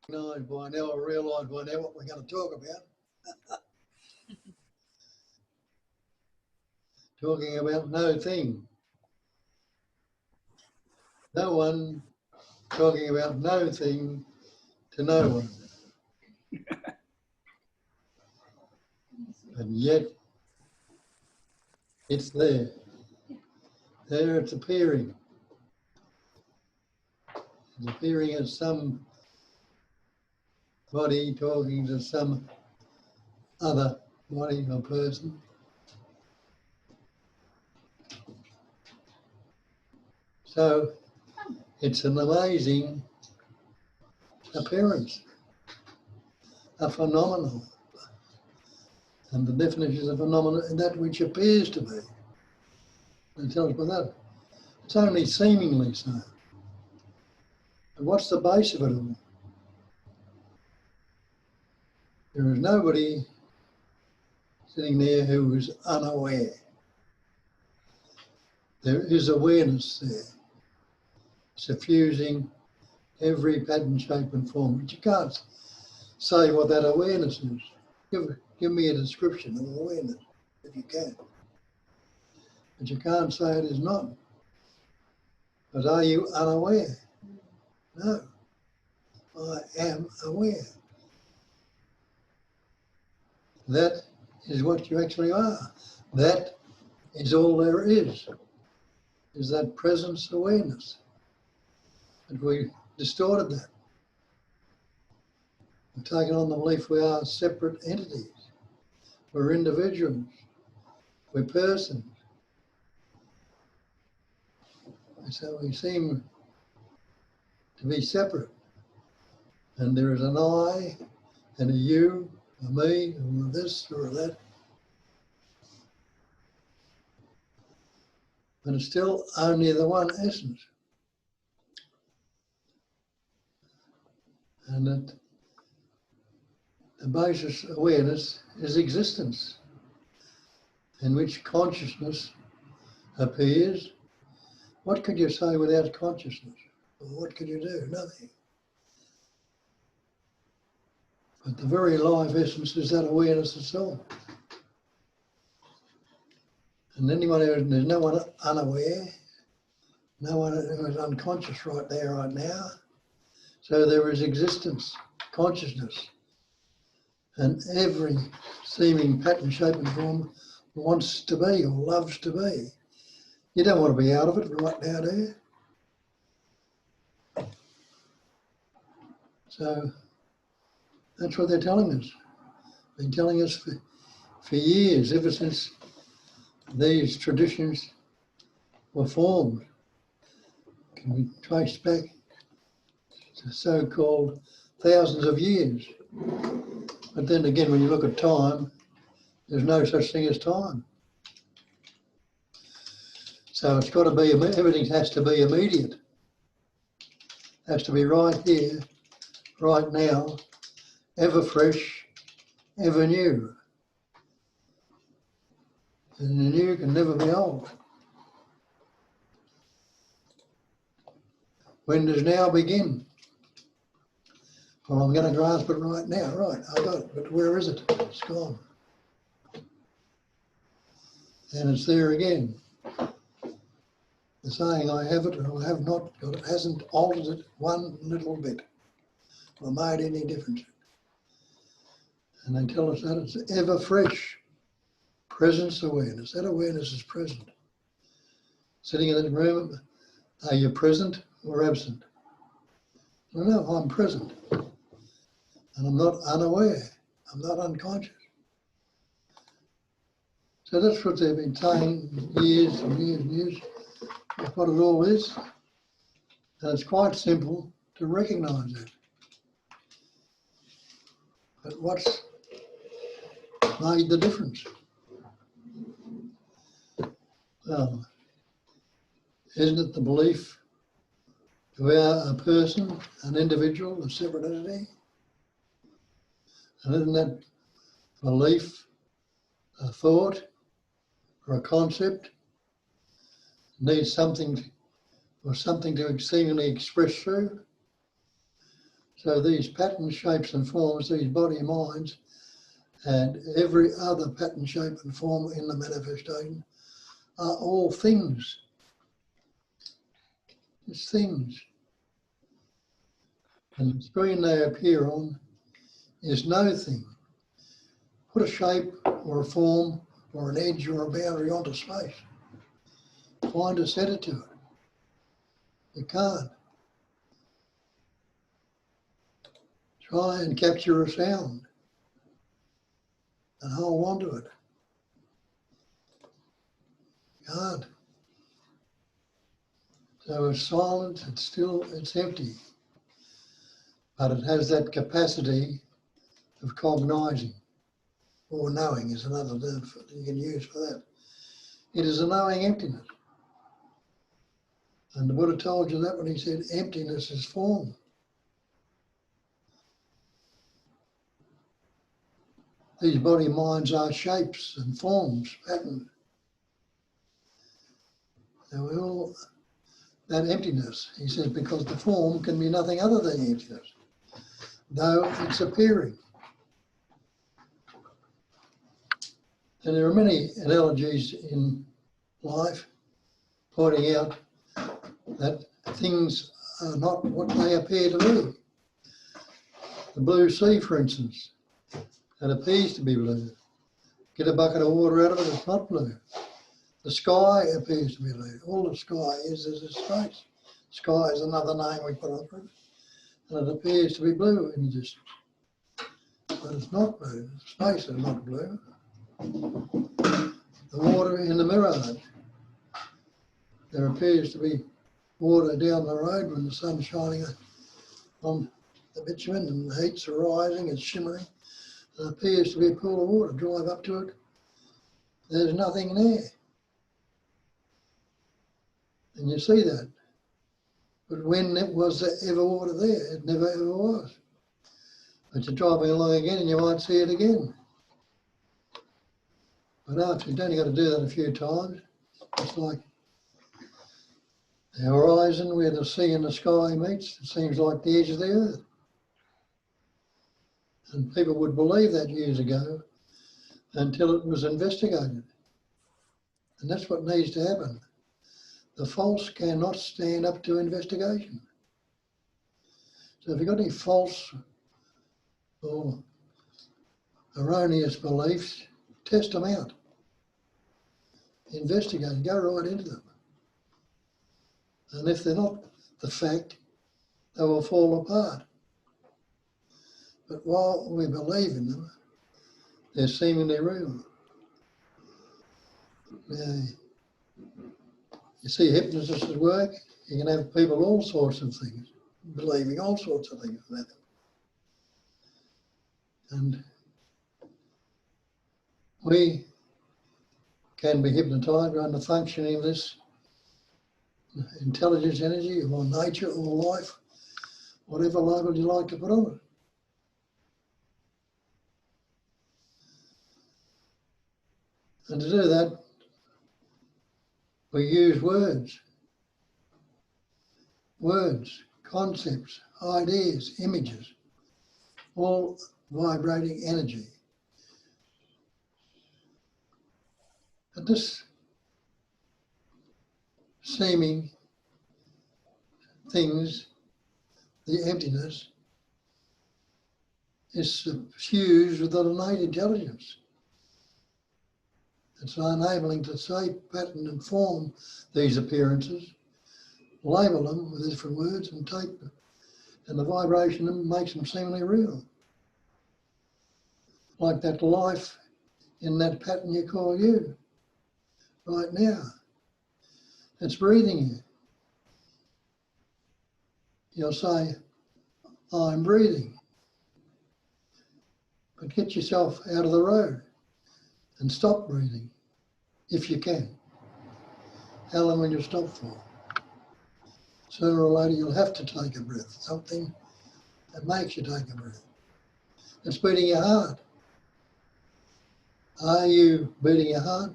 By now, I realise by now what we're going to talk about. Talking about no thing. No one talking about no thing to no one. And yet, it's there. There it's appearing. It's appearing as some body talking to some other body or person. So it's an amazing appearance, a phenomenon. And the definition of phenomenon is that which appears to be. They tell us by that. It's only seemingly so. And what's the base of it all? There is nobody sitting there who is unaware. There is awareness there, suffusing every pattern, shape and form. But you can't say what that awareness is. Give me a description of awareness, if you can. But you can't say it is not. But are you unaware? No. I am aware. That is what you actually are. That is all there is that presence awareness. And we distorted that. We've taken on the belief we are separate entities. We're individuals. We're persons. And so we seem to be separate. And there is an I and a you, a me, or a this or a that. But it's still only the one essence. And that the basis awareness is existence, in which consciousness appears. What could you say without consciousness? Or what could you do? Nothing. But the very life essence is that awareness itself. And anyone who, there's no one unaware, no one who is unconscious right there, right now. So there is existence, consciousness. And every seeming pattern, shape and form wants to be or loves to be. You don't want to be out of it right now, do you? So that's what they're telling us. They've been telling us for years, ever since these traditions were formed. Can be traced back to so-called thousands of years. But then again, when you look at time, there's no such thing as time. So it's got to be, everything has to be immediate. It has to be right here, right now, ever fresh, ever new. And the new can never be old. When does now begin? Well, I'm going to grasp it right now. Right, I got it, but where is it? It's gone. And it's there again. The saying, I have it or I have not got it, hasn't altered it one little bit or made any difference. And they tell us that it's ever fresh. Presence awareness. That awareness is present. Sitting in the room, are you present or absent? Well, no, I'm present. And I'm not unaware. I'm not unconscious. So that's what they've been saying years and years and years. That's what it all is. And it's quite simple to recognise that. But what's made the difference? Well, isn't it the belief that we are a person, an individual, a separate entity? And isn't that belief a thought or a concept? Needs something or something to seemingly express through? So these patterns, shapes and forms, these body minds, and every other pattern, shape and form in the manifestation are all things. It's things. And the screen they appear on is no thing. Put a shape or a form or an edge or a boundary onto space. Find a center to it. You can't. Try and capture a sound and hold on to it. You can't. So it's silent, it's still, it's empty. But it has that capacity of cognizing, or knowing is another term you can use for that. It is a knowing emptiness. And the Buddha told you that when he said emptiness is form. These body minds are shapes and forms, patterns. And we all, that emptiness, he says, because the form can be nothing other than emptiness, though it's appearing. And there are many analogies in life pointing out that things are not what they appear to be. The blue sea, for instance, it appears to be blue. Get a bucket of water out of it, it's not blue. The sky appears to be blue. All the sky is a space. Sky is another name we put on it. And it appears to be blue in the distance. But it's not blue. Space is not blue. The water in the mirage, there appears to be water down the road when the sun's shining on the bitumen and the heat's rising, it's shimmering. It appears to be a pool of water. Drive up to it, there's nothing there. And you see that. But when was there ever water there? It never ever was. But you're driving along again and you might see it again. But after you've only got to do that a few times, it's like the horizon where the sea and the sky meets, it seems like the edge of the earth. And people would believe that years ago until it was investigated. And that's what needs to happen. The false cannot stand up to investigation. So if you've got any false or erroneous beliefs, test them out. Investigate, go right into them. And if they're not the fact, they will fall apart. But while we believe in them, they're seemingly real. Now, you see hypnosis at work, you can have people all sorts of things, believing all sorts of things about them. And we can be hypnotized under functioning of this intelligence, energy, or nature, or life, whatever label you like to put on it. And to do that, we use words. Words, concepts, ideas, images, all vibrating energy. But this seeming things, the emptiness, is suffused with an innate intelligence. It's enabling to shape, pattern and form these appearances, label them with different words and take them. And the vibration of them makes them seemingly real. Like that life in that pattern you call you right now. It's breathing you. You'll say, I'm breathing. But get yourself out of the road and stop breathing, if you can. How long will you stop for? Sooner or later you'll have to take a breath, something that makes you take a breath. It's beating your heart. Are you beating your heart?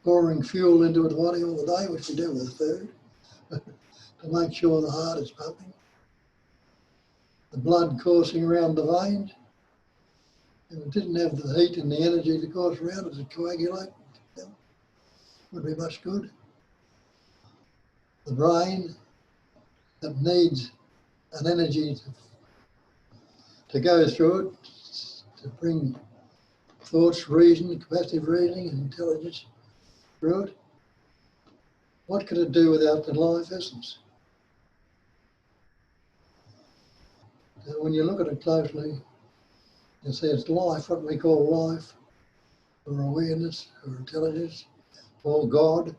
Pouring fuel into the body all the day, which you do with food. to make sure the heart is pumping, the blood coursing around the veins. If it didn't have the heat and the energy to course around it to coagulate, it would be much good. The brain that needs an energy to go through it, to bring thoughts, reason, capacity of reasoning and intelligence through it. What could it do without the life essence? And when you look at it closely, you see it's life, what we call life, or awareness, or intelligence, or God,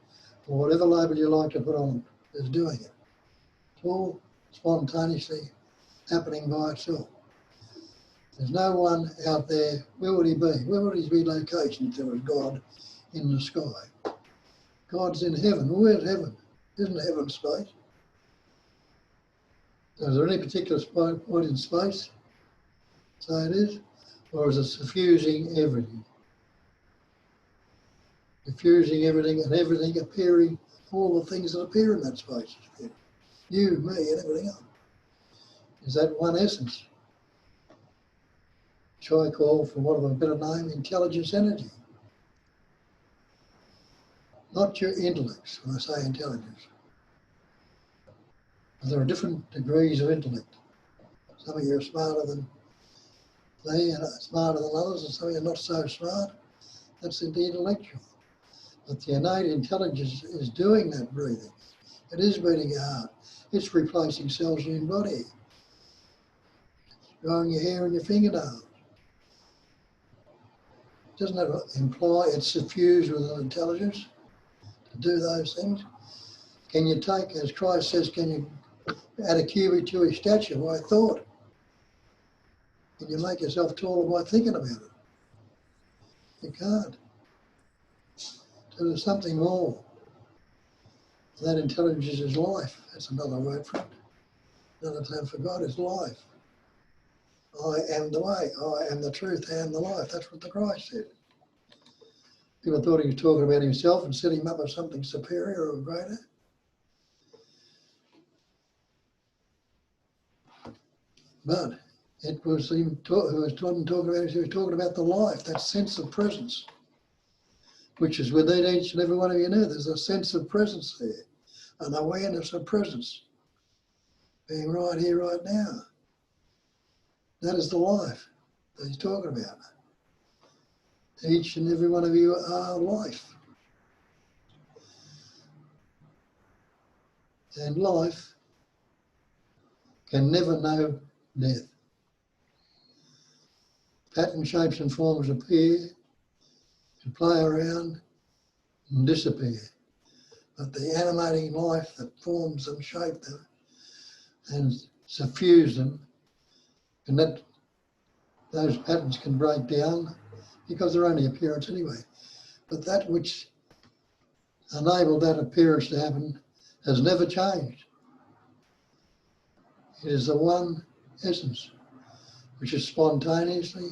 or whatever label you like to put on it, is doing it. It's all spontaneously happening by itself. There's no one out there. Where would he be? Where would his relocation if there was God in the sky? God's in heaven. Well, where's heaven? Isn't heaven space? So is there any particular point in space? So it is? Or is it suffusing everything? Diffusing everything and everything appearing, all the things that appear in that space. You, me, and everything else. Is that one essence? Which I call, for want of a better name, intelligence energy. Not your intellects, when I say intelligence. There are different degrees of intellect. Some of you are smarter than me and smarter than others, and some of you are not so smart. That's the intellectual. But the innate intelligence is doing that breathing. It is beating your heart. It's replacing cells in your body. It's growing your hair and your fingernails. Doesn't that imply it's suffused with an intelligence to do those things? Can you take, as Christ says, can you add a cubit to his stature by thought? Can you make yourself taller by thinking about it? You can't. So there's something more. That intelligence is life. That's another word for it. Another term for God is life. I am the way, I am the truth, I am the life. That's what the Christ said. People thought he was talking about himself and set him up as something superior or greater. But it was him who was talking about, he was talking about the life, that sense of presence, which is within each and every one of you now. There's a sense of presence there, an awareness of presence, being right here, right now. That is the life that he's talking about. Each and every one of you are life. And life can never know death. Pattern, shapes and forms appear, and play around and disappear. But the animating life that forms them, shape them and suffuse them, and that those patterns can break down because they're only appearance anyway. But that which enabled that appearance to happen has never changed. It is the one essence which is spontaneously,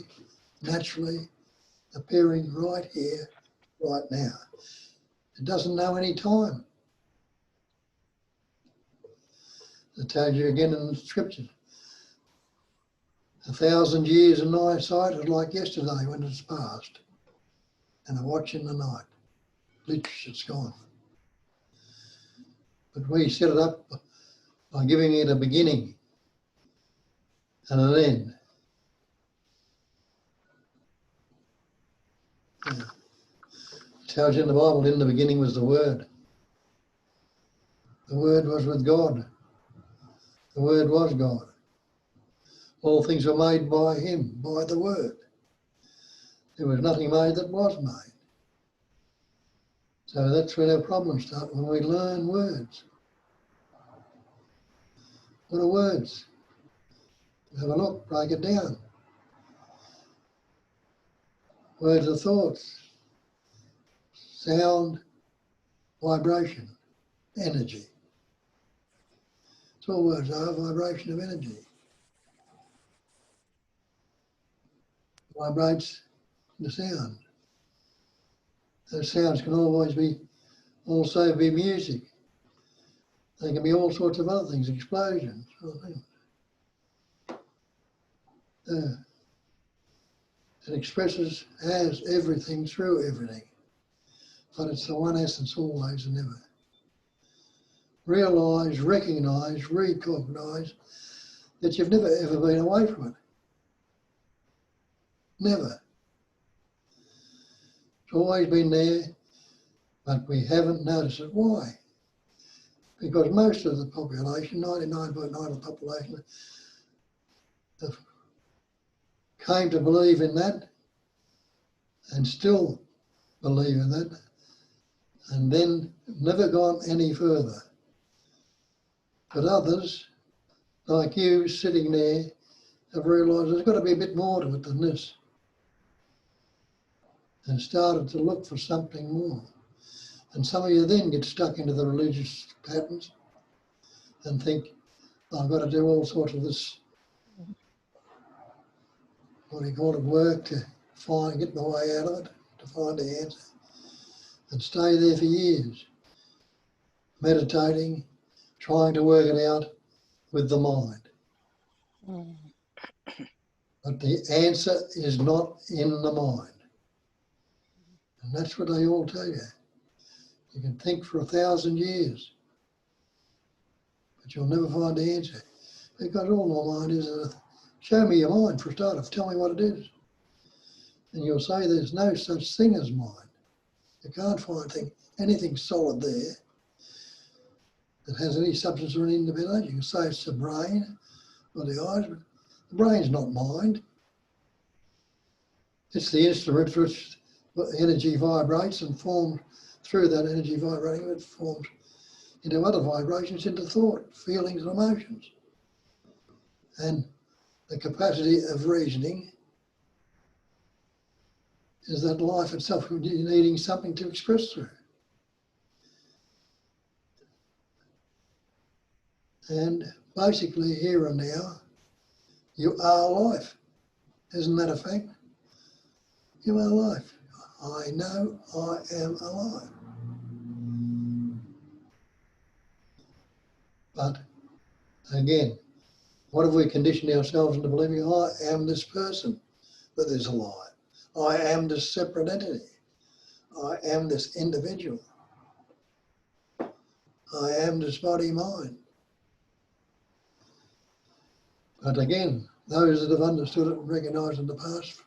naturally appearing right here, right now. It doesn't know any time. It tells you again in the scriptures. 1,000 years in my sight is like yesterday when it's past, and a watch in the night. Literally, it's gone. But we set it up by giving it a beginning and an end. Yeah. It tells you in the Bible, in the beginning was the Word. The Word was with God. The Word was God. All things were made by him, by the Word. There was nothing made that was made. So that's when our problems start, when we learn words. What are words? Have a look, break it down. Words are thoughts, sound, vibration, energy. It's all words are, vibration of energy. Vibrates the sound. Those sounds can always be, also be music. There can be all sorts of other things, explosions. It expresses as everything through everything. But it's the one essence always and never. Realise, recognise, recognise that you've never ever been away from it. Never. It's always been there, but we haven't noticed it. Why? Because most of the population, 99.9% of the population, came to believe in that and still believe in that, and then never gone any further. But others, like you sitting there, have realised there's got to be a bit more to it than this, and started to look for something more. And some of you then get stuck into the religious patterns and think, I've got to do all sorts of this, what do you call it, work to get my way out of it, to find the answer, and stay there for years, meditating, trying to work it out with the mind. But the answer is not in the mind. And that's what they all tell you. You can think for 1,000 years, but you'll never find the answer. Because all the mind is, show me your mind for a start, tell me what it is. And you'll say there's no such thing as mind. You can't find anything solid there that has any substance or any independence. You can say it's the brain or the eyes, but the brain's not mind. It's the instrument for which energy vibrates and forms through that energy vibrating, it forms into other vibrations, into thought, feelings and emotions. And the capacity of reasoning is that life itself needing something to express through. And basically here and now, you are life. Isn't that a fact? You are life. I know I am alive. But again, what have we conditioned ourselves into believing? I am this person that is alive. I am this separate entity. I am this individual. I am this body-mind. But again, those that have understood it and recognised in the past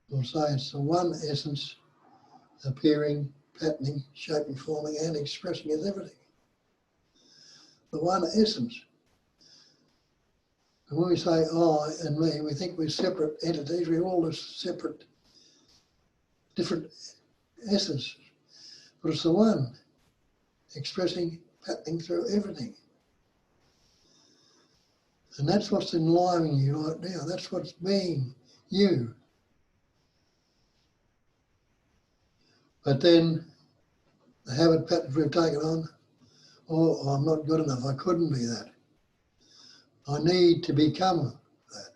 will say it's the one essence appearing, patterning, shaping, forming and expressing as everything. The one essence. And when we say I and me, we think we're separate entities, we're all this separate, different essences. But it's the one expressing, patterning through everything. And that's what's enlivening you right now. That's what's being you. But then the habit patterns we've taken on, oh, I'm not good enough, I couldn't be that. I need to become that.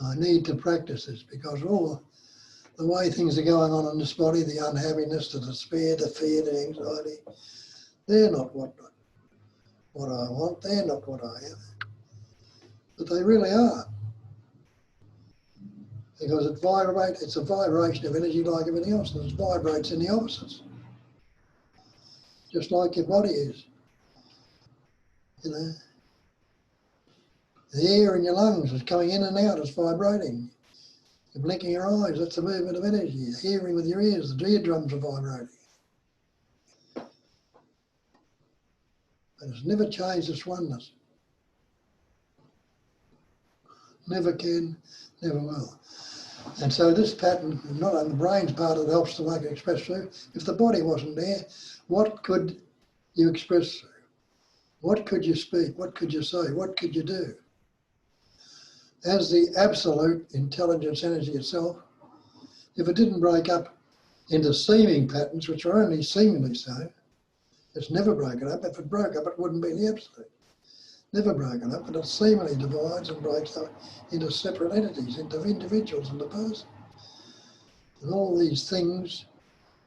I need to practice this because all the way things are going on in this body, the unhappiness, the despair, the fear, the anxiety, they're not what I want, they're not what I am. But they really are. Because it vibrates, it's a vibration of energy like everything else, and it vibrates in the opposites. Just like your body is. You know. The air in your lungs is coming in and out, it's vibrating. You're blinking your eyes, that's the movement of energy. You're hearing with your ears, the eardrums are vibrating. And it's never changed its oneness. Never can, never will. And so this pattern, not only the brain's part that helps to make it express through, if the body wasn't there, what could you express through? What could you speak? What could you say? What could you do? As the absolute intelligence energy itself, if it didn't break up into seeming patterns, which are only seemingly so, it's never broken up. If it broke up, it wouldn't be the absolute. Never broken up, but it seemingly divides and breaks up into separate entities, into individuals and the person. And all these things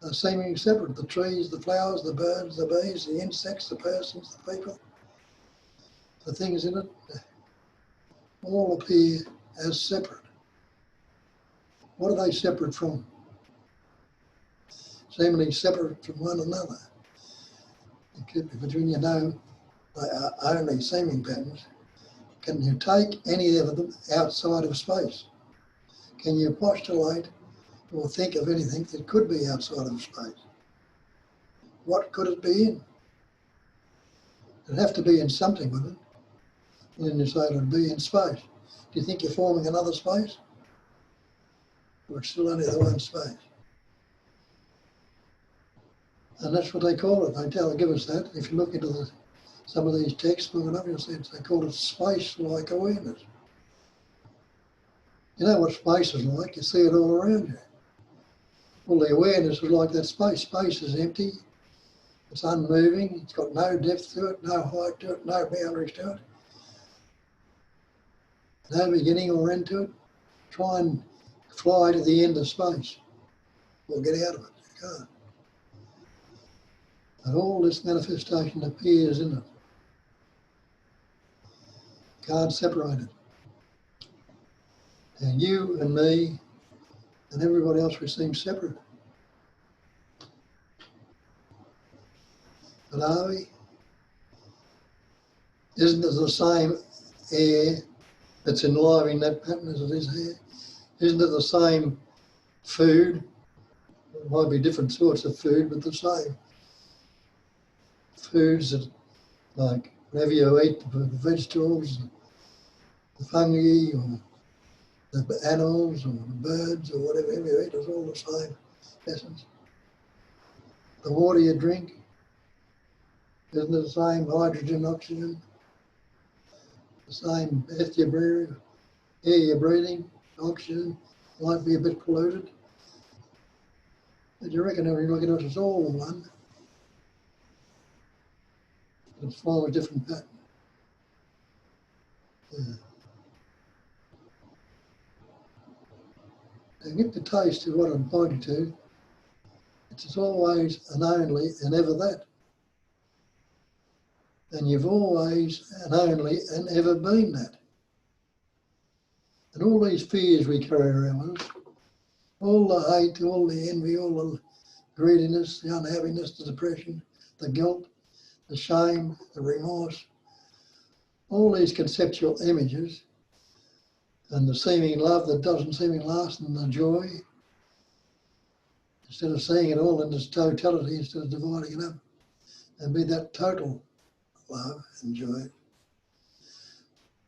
are seemingly separate. The trees, the flowers, the birds, the bees, the insects, the persons, the people, the things in it, all appear as separate. What are they separate from? Seemingly separate from one another. Between, you know, they are only seeming patterns. Can you take any of them outside of space? Can you postulate or think of anything that could be outside of space? What could it be in? It'd have to be in something, wouldn't it? And then you say it'd be in space. Do you think you're forming another space? Or it's still only the one space? And that's what they call it. They give us that. If you look into some of these texts, look it up, you'll see they call it space-like awareness. You know what space is like, you see it all around you. Well, the awareness is like that space. Space is empty, it's unmoving, it's got no depth to it, no height to it, no boundaries to it, no beginning or end to it. Try and fly to the end of space or get out of it. You can't. And all this manifestation appears in it. Can't separate it. And you and me and everybody else, we seem separate. But are we? Isn't it the same air that's enlivening that pattern as it is here? Isn't it the same food? It might be different sorts of food, but the same foods that, like whatever you eat, the vegetables, the fungi, or the animals, or the birds, or whatever you eat, is all the same essence. The water you drink, isn't it the same hydrogen, oxygen? The same air you're breathing, oxygen, might be a bit polluted. But you reckon when you look at it, it's all one. It's form a different pattern. Yeah. And get the taste of what I'm pointing to. It's always and only and ever that. And you've always and only and ever been that. And all these fears we carry around with us, all the hate, all the envy, all the greediness, the unhappiness, the depression, the guilt, the shame, the remorse, all these conceptual images, and the seeming love that doesn't seeming last, and the joy, instead of seeing it all in its totality, instead of dividing it up, and be that total love and joy.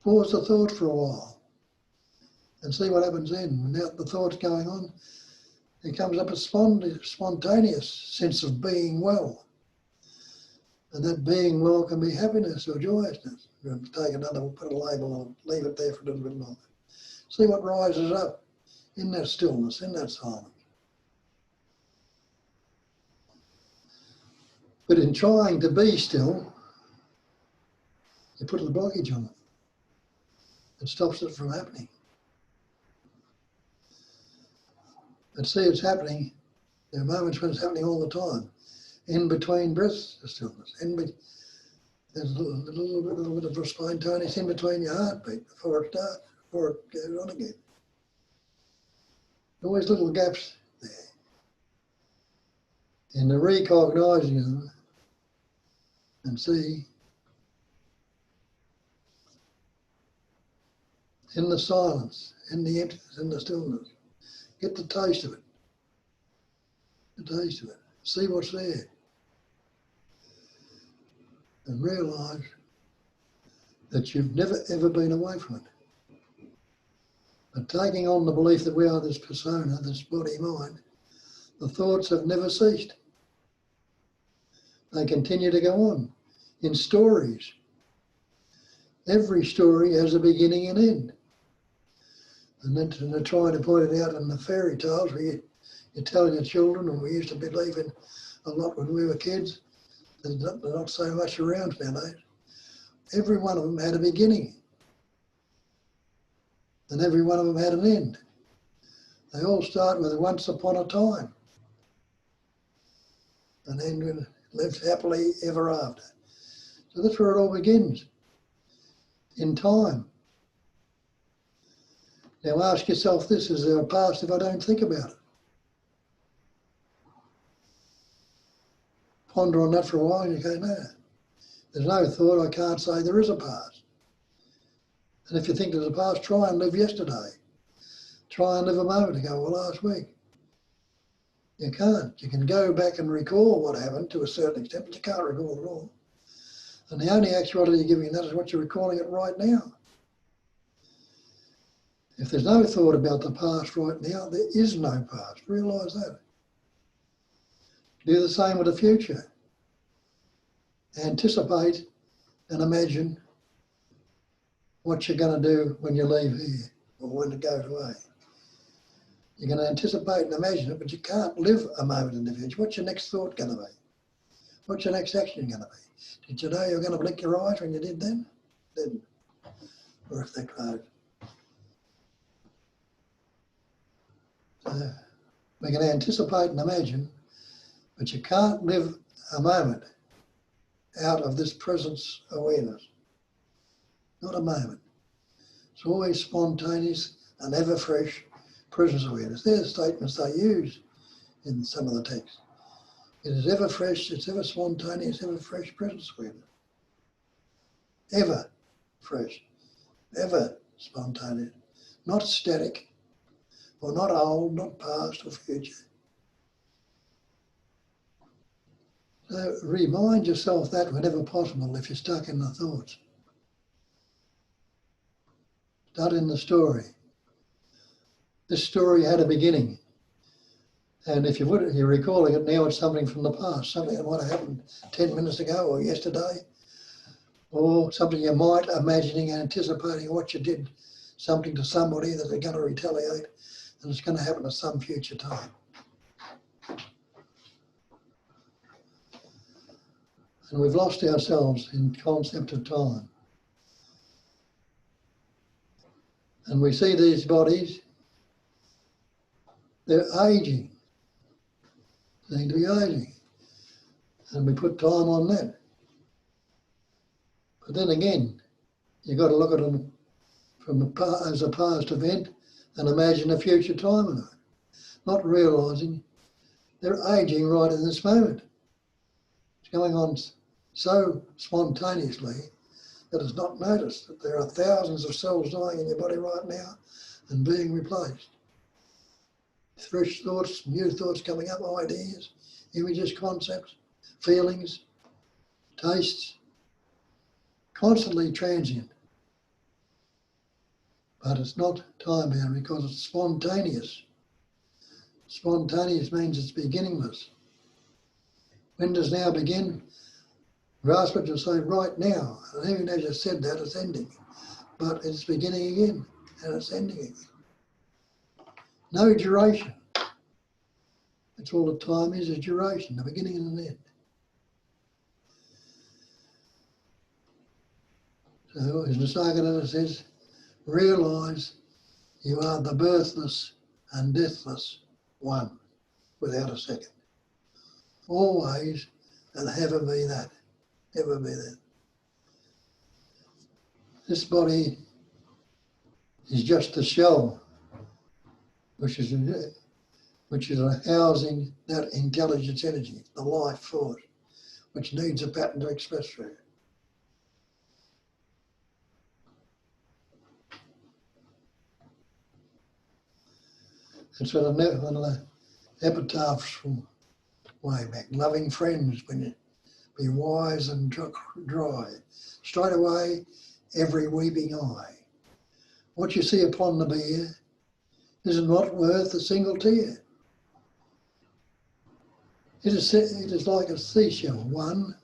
Pause the thought for a while and see what happens then. Without the thoughts going on, it comes up a spontaneous sense of being well. And that being well can be happiness or joyousness. We'll take another, put a label on it, leave it there for a little bit longer. See what rises up in that stillness, in that silence. But in trying to be still, you put a blockage on it. It stops it from happening. But see, it's happening. There are moments when it's happening all the time. In between breaths, the stillness. There's a little bit of spontaneous in between your heartbeat before it starts, before it goes on again. Always little gaps there. In the recognising of them and see, in the silence, in the emptiness, in the stillness, get the taste of it. The taste of it. See what's there. And realise that you've never ever been away from it. But taking on the belief that we are this persona, this body-mind, the thoughts have never ceased. They continue to go on in stories. Every story has a beginning and end. And then they're trying to point it out in the fairy tales where you're telling your children, and we used to believe in a lot when we were kids. There's not so much around nowadays. Every one of them had a beginning. And every one of them had an end. They all start with once upon a time. and then lived happily ever after. So that's where it all begins, in time. Now ask yourself this, is there a past if I don't think about it? Ponder on that for a while and you go, no, there's no thought, I can't say there is a past. And if you think there's a past, try and live yesterday. Try and live a moment ago or last week. You can't. You can go back and recall what happened to a certain extent, but you can't recall it all. And the only actuality you're giving that is what you're recalling it right now. If there's no thought about the past right now, there is no past. Realise that. Do the same with the future. Anticipate and imagine what you're going to do when you leave here or when it goes away. You're going to anticipate and imagine it, but you can't live a moment in the future. What's your next thought going to be? What's your next action going to be? Did you know you were going to blink your eyes when you did then? Didn't. Or if they're closed. So we can anticipate and imagine, but you can't live a moment out of this presence awareness. Not a moment. It's always spontaneous and ever fresh presence awareness. They're the statements they use in some of the texts. It is ever fresh, it's ever spontaneous, ever fresh presence awareness. Ever fresh, ever spontaneous. Not static, or not old, not past or future. So remind yourself that whenever possible if you're stuck in the thoughts. Start in the story. This story had a beginning. And if you're recalling it now, it's something from the past, something that might have happened 10 minutes ago or yesterday, or something you might imagining, anticipating what you did, something to somebody that they're going to retaliate, and it's going to happen at some future time. And we've lost ourselves in concept of time. And we see these bodies, they're aging. They need to be aging. And we put time on that. But then again, you've got to look at them as a past event and imagine a future time in it. Not realising they're aging right in this moment. It's going on so spontaneously that it's not noticed that there are thousands of cells dying in your body right now and being replaced. Fresh thoughts, new thoughts coming up, ideas, images, concepts, feelings, tastes, constantly transient. But it's not time-bound because it's spontaneous. Spontaneous means it's beginningless. When does now begin? Grasp it and say right now. And even as you said that, it's ending. But it's beginning again and it's ending again. No duration. That's all the time is duration, the beginning and the end. So as Nisargadatta says, realise you are the birthless and deathless one, without a second. Always and ever be that. Ever be that. This body is just a shell, which is housing that intelligence energy, the life force, which needs a pattern to express through. And so one of the epitaphs from way back, loving friends, when you be wise and dry, straight away every weeping eye. What you see upon the bier is not worth a single tear. It is like a seashell, one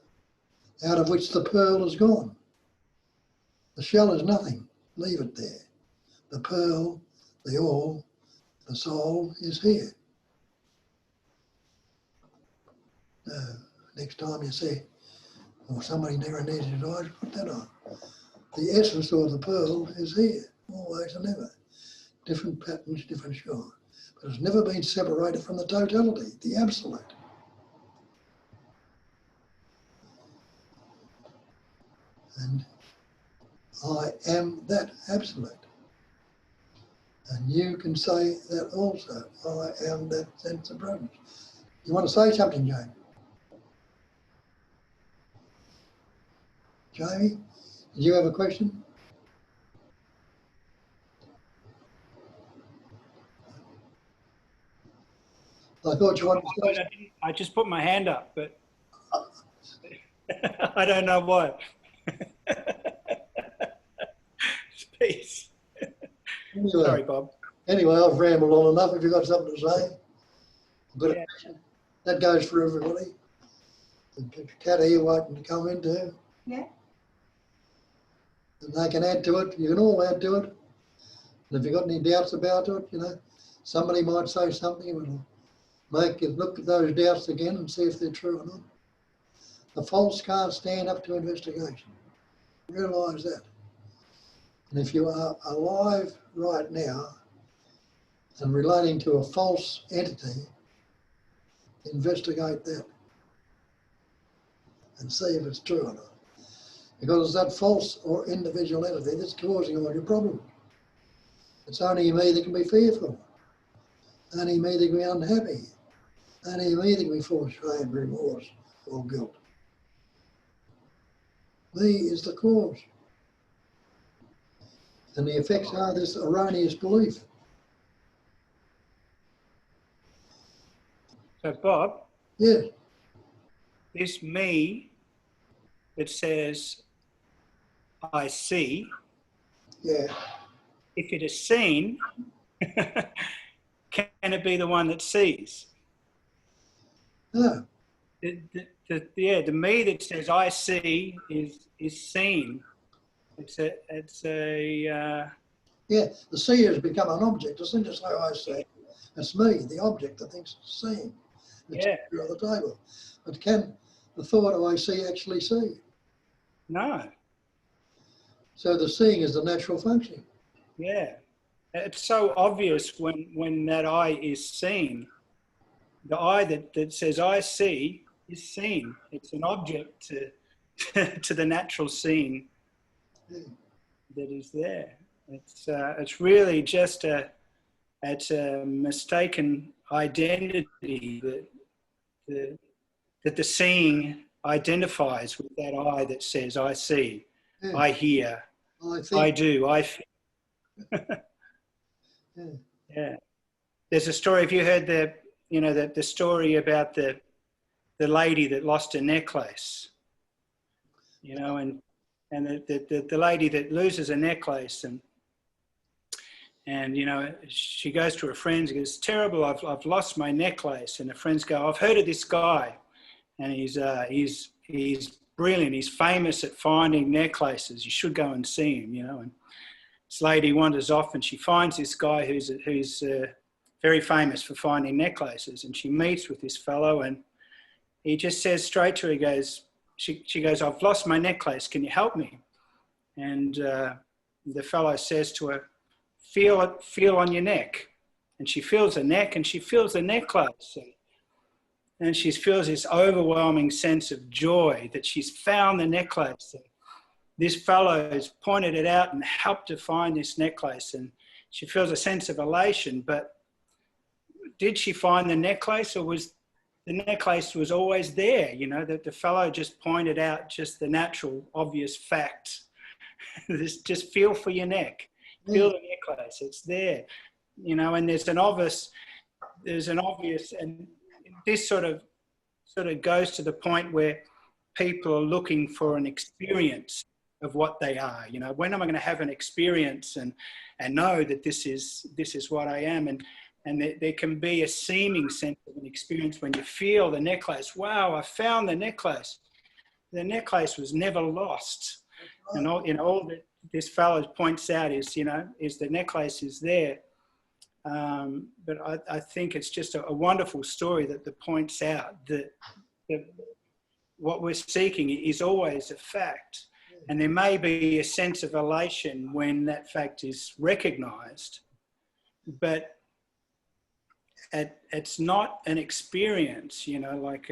out of which the pearl is gone. The shell is nothing, leave it there. The pearl, the all, the soul is here. Next time you see, or somebody near needs your eyes, put that on. The essence or the pearl is here, always and ever. Different patterns, different shine. But it's never been separated from the totality, the absolute. And I am that absolute. And you can say that also. I am that sense of presence. You want to say something, Jamie? Jamie, did you have a question? I thought you wanted to say. I just put my hand up, but I don't know why. Peace. Anyway, sorry, Bob. Anyway, I've rambled on enough. If you've got something to say, but Yeah. that goes for everybody. The cat here waiting to come in too. Yeah. And they can add to it. You can all add to it. And if you've got any doubts about it, you know, somebody might say something that'll make you look at those doubts again and see if they're true or not. The false can't stand up to investigation. Realise that. And if you are alive right now and relating to a false entity, investigate that and see if it's true or not. Because it's that false or individual entity that's causing all your problems. It's only me that can be fearful. Only me that can be unhappy. Only me that can be full of shame, remorse, or guilt. Me is the cause. And the effects are this erroneous belief. So, Bob, Yes. this me that says, I see, Yeah. if it is seen, can it be the one that sees? No. The me that says I see is seen. Yeah, the seer has become an object. It's not just how I see. It's me, the object that thinks it's seen. It's Yeah. here on the table. But can the thought of I see actually see? No. So the seeing is the natural function. Yeah. It's so obvious when that I is seen. The I that says I see is seen. It's an object to the natural seeing that is there. It's really just it's a mistaken identity that the seeing identifies with that I that says I see, Yeah. I hear, I think. I do, I feel. Yeah. Yeah. There's a story. Have you heard the story about the lady that lost her necklace? You know, and the lady that loses a necklace and you know, she goes to her friends and goes, terrible, I've lost my necklace. And her friends go, I've heard of this guy, and he's brilliant. He's famous at finding necklaces. You should go and see him, you know. And this lady wanders off and she finds this guy who's very famous for finding necklaces. And she meets with this fellow and he just says straight to her, she goes, I've lost my necklace. Can you help me? And the fellow says to her, feel on your neck. And she feels the neck and she feels the necklace. And she feels this overwhelming sense of joy that she's found the necklace. This fellow has pointed it out and helped her find this necklace. And she feels a sense of elation. But did she find the necklace, or was the necklace was always there? You know, that the fellow just pointed out just the natural, obvious fact. Just feel for your neck. Feel the necklace, it's there, you know. And there's an obvious, and this sort of goes to the point where people are looking for an experience of what they are. You know, when am I going to have an experience and know that this is what I am? And there can be a seeming sense of an experience when you feel the necklace. Wow, I found the necklace. The necklace was never lost, and all that this fellow points out is the necklace is there. But I think it's just a wonderful story that points out that what we're seeking is always a fact. And there may be a sense of elation when that fact is recognized, but it's not an experience, you know, like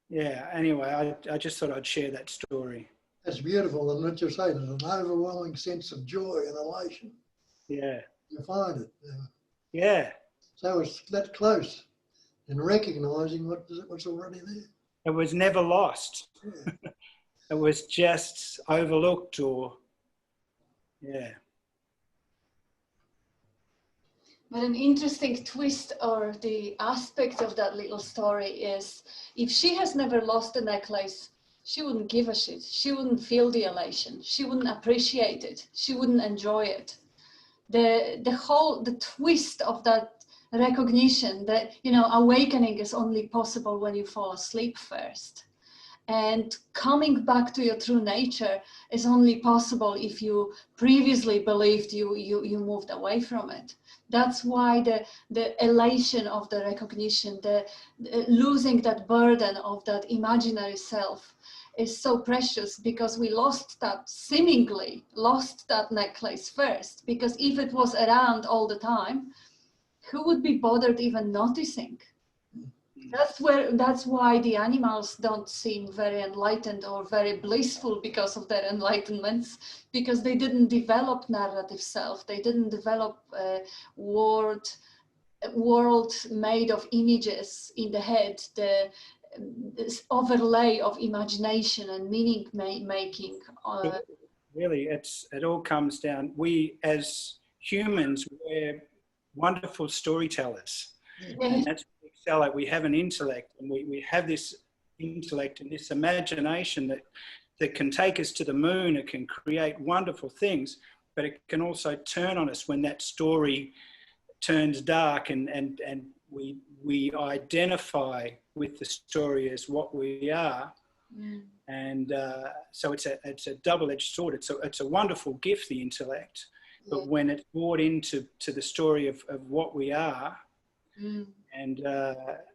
yeah, anyway, I just thought I'd share that story. That's beautiful. And what you're saying is an overwhelming sense of joy and elation. Yeah. You find it. Yeah. So it's that close in recognising what's already there. It was never lost. Yeah. It was just overlooked or, yeah. But an interesting twist or the aspect of that little story is if she has never lost the necklace, she wouldn't give a shit. She wouldn't feel the elation. She wouldn't appreciate it. She wouldn't enjoy it. The twist of that recognition that, you know, awakening is only possible when you fall asleep first. And coming back to your true nature is only possible if you previously believed you moved away from it. That's why the elation of the recognition, the losing that burden of that imaginary self is so precious, because we seemingly lost that necklace first. Because if it was around all the time, who would be bothered even noticing? That's why the animals don't seem very enlightened or very blissful because of their enlightenments, because they didn't develop narrative self. They didn't develop a world made of images in the head, this overlay of imagination and meaning making. Really, it all comes down. We as humans, we're wonderful storytellers. Yeah. And that's what we excel at. We have an intellect, and we have this intellect and this imagination that can take us to the moon. It can create wonderful things, but it can also turn on us when that story turns dark, and we identify with the story as what we are. Mm. And so it's a double-edged sword. It's a wonderful gift, the intellect, but when it's brought into the story of what we are, and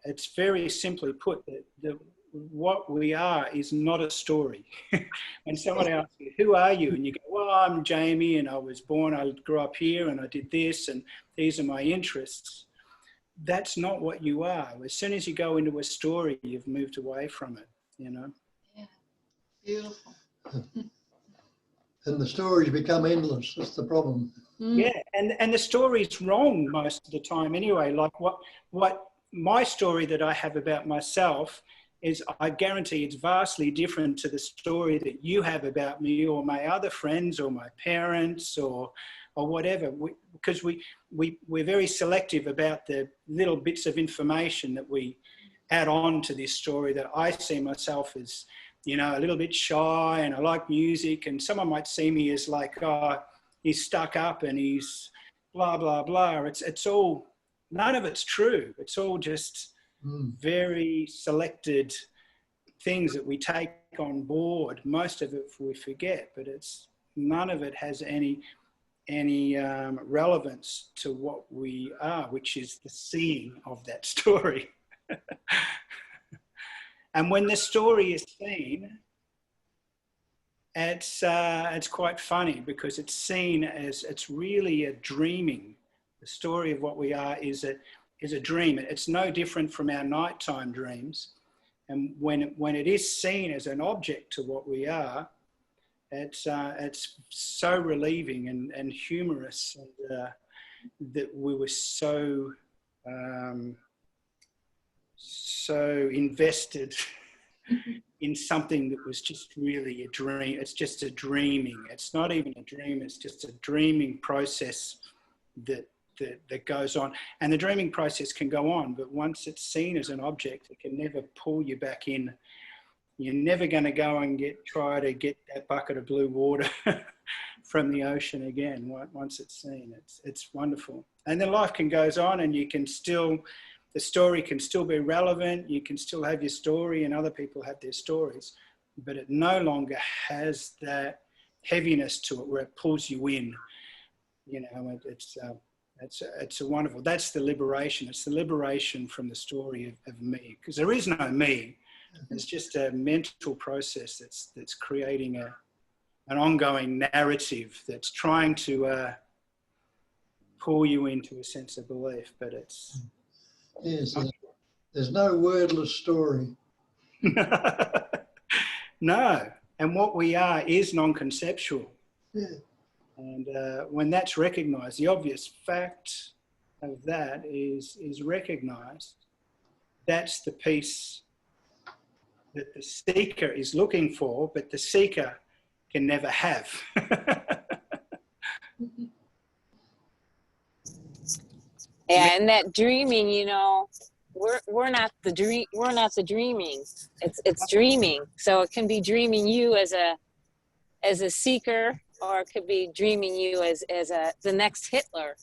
it's very simply put that what we are is not a story. When someone asks you, who are you? And you go, well, I'm Jamie, and I was born, I grew up here, and I did this, and these are my interests. That's not what you are. As soon as you go into a story, you've moved away from it, you know? Yeah, beautiful. And the stories become endless. That's the problem. Yeah, and the story's wrong most of the time anyway. Like what my story that I have about myself is, I guarantee it's vastly different to the story that you have about me or my other friends or my parents or whatever. Because we're very selective about the little bits of information that we add on to this story. That I see myself as, you know, a little bit shy, and I like music, and someone might see me as like, oh, he's stuck up and he's blah, blah, blah. It's all, none of it's true. It's all just very selected things that we take on board. Most of it we forget, but none of it has any relevance to what we are, which is the seeing of that story. And when the story is seen, it's quite funny, because it's seen as, it's really a dreaming. The story of what we are is a dream. It's no different from our nighttime dreams. And when it is seen as an object to what we are, it's so relieving and humorous, and that we were so invested in something that was just really a dream. It's just a dreaming. It's not even a dream. It's just a dreaming process that goes on. And the dreaming process can go on, but once it's seen as an object, it can never pull you back in. You're never going to go and try to get that bucket of blue water from the ocean again. Once it's seen, it's wonderful. And then life can goes on, and you can still, the story can still be relevant. You can still have your story, and other people have their stories, but it no longer has that heaviness to it where it pulls you in. You know, it's a wonderful, that's the liberation. It's the liberation from the story of me, because there is no me. It's just a mental process that's creating an ongoing narrative that's trying to pull you into a sense of belief, but it's... Yes, there's no wordless story. No. And what we are is non-conceptual. Yeah. And when that's recognized, the obvious fact of that is recognized. That's the peace that the seeker is looking for, but the seeker can never have. Yeah, and that dreaming, you know, we're not the dreaming. It's dreaming. So it can be dreaming you as a seeker, or it could be dreaming you as the next Hitler.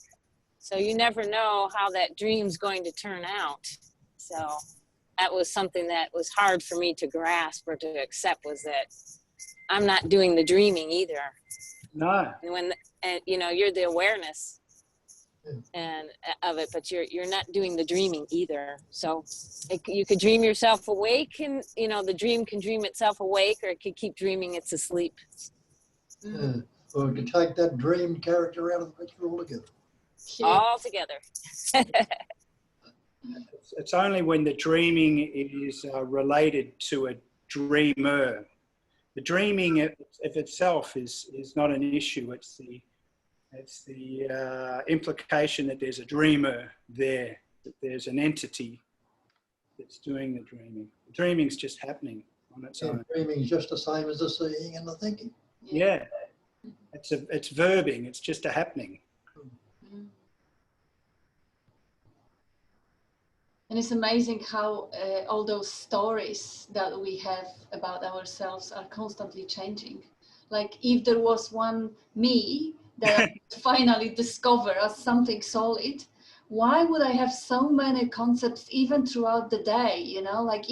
So you never know how that dream's going to turn out. So that was something that was hard for me to grasp or to accept, was that I'm not doing the dreaming either. No. And you know, you're the awareness and of it, but you're not doing the dreaming either. So you could dream yourself awake, and you know, the dream can dream itself awake, or it could keep dreaming it's asleep. Yeah. Or we could take that dream character out of the picture altogether. Yeah. All together. It's only when the dreaming is related to a dreamer. The dreaming of itself is not an issue. It's the implication that there's a dreamer there, that there's an entity that's doing the dreaming. The dreaming's just happening on its own. Dreaming is just the same as the seeing and the thinking. Yeah. It's verbing. It's just a happening. And it's amazing how all those stories that we have about ourselves are constantly changing. Like if there was one me that I finally discover as something solid, why would I have so many concepts even throughout the day? You know, like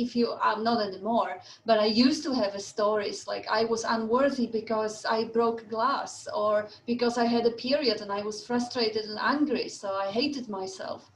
I'm not anymore, but I used to have stories like I was unworthy because I broke glass, or because I had a period and I was frustrated and angry, so I hated myself.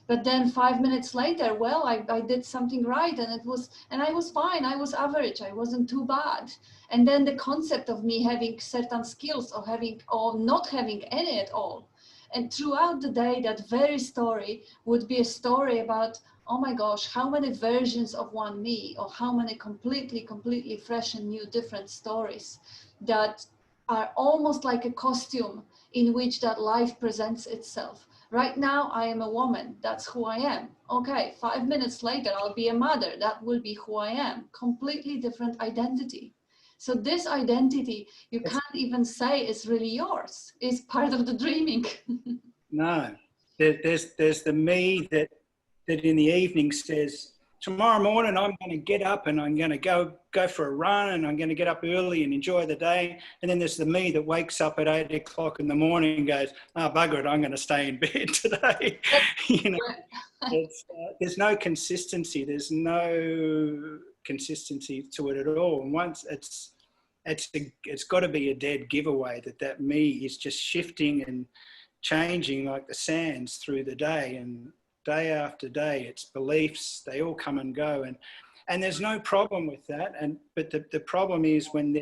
But then 5 minutes later, well, I did something right, and I was fine. I was average. I wasn't too bad. And then the concept of me having certain skills, or not having any at all. And throughout the day, that very story would be a story about, oh my gosh, how many versions of one me, or how many completely fresh and new different stories that are almost like a costume in which that life presents itself. Right now, I am a woman. That's who I am. Okay, 5 minutes later, I'll be a mother. That will be who I am. Completely different identity. So this identity, you can't even say is really yours. It's part of the dreaming. No. There's the me that in the evening says, tomorrow morning I'm going to get up and I'm going to go for a run, and I'm going to get up early and enjoy the day. And then there's the me that wakes up at 8 o'clock in the morning and goes, oh, bugger it, I'm going to stay in bed today. You know, there's no consistency. There's no consistency to it at all. And once it's got to be a dead giveaway that me is just shifting and changing like the sands through the day, and day after day, its beliefs, they all come and go, and there's no problem with that. But the problem is when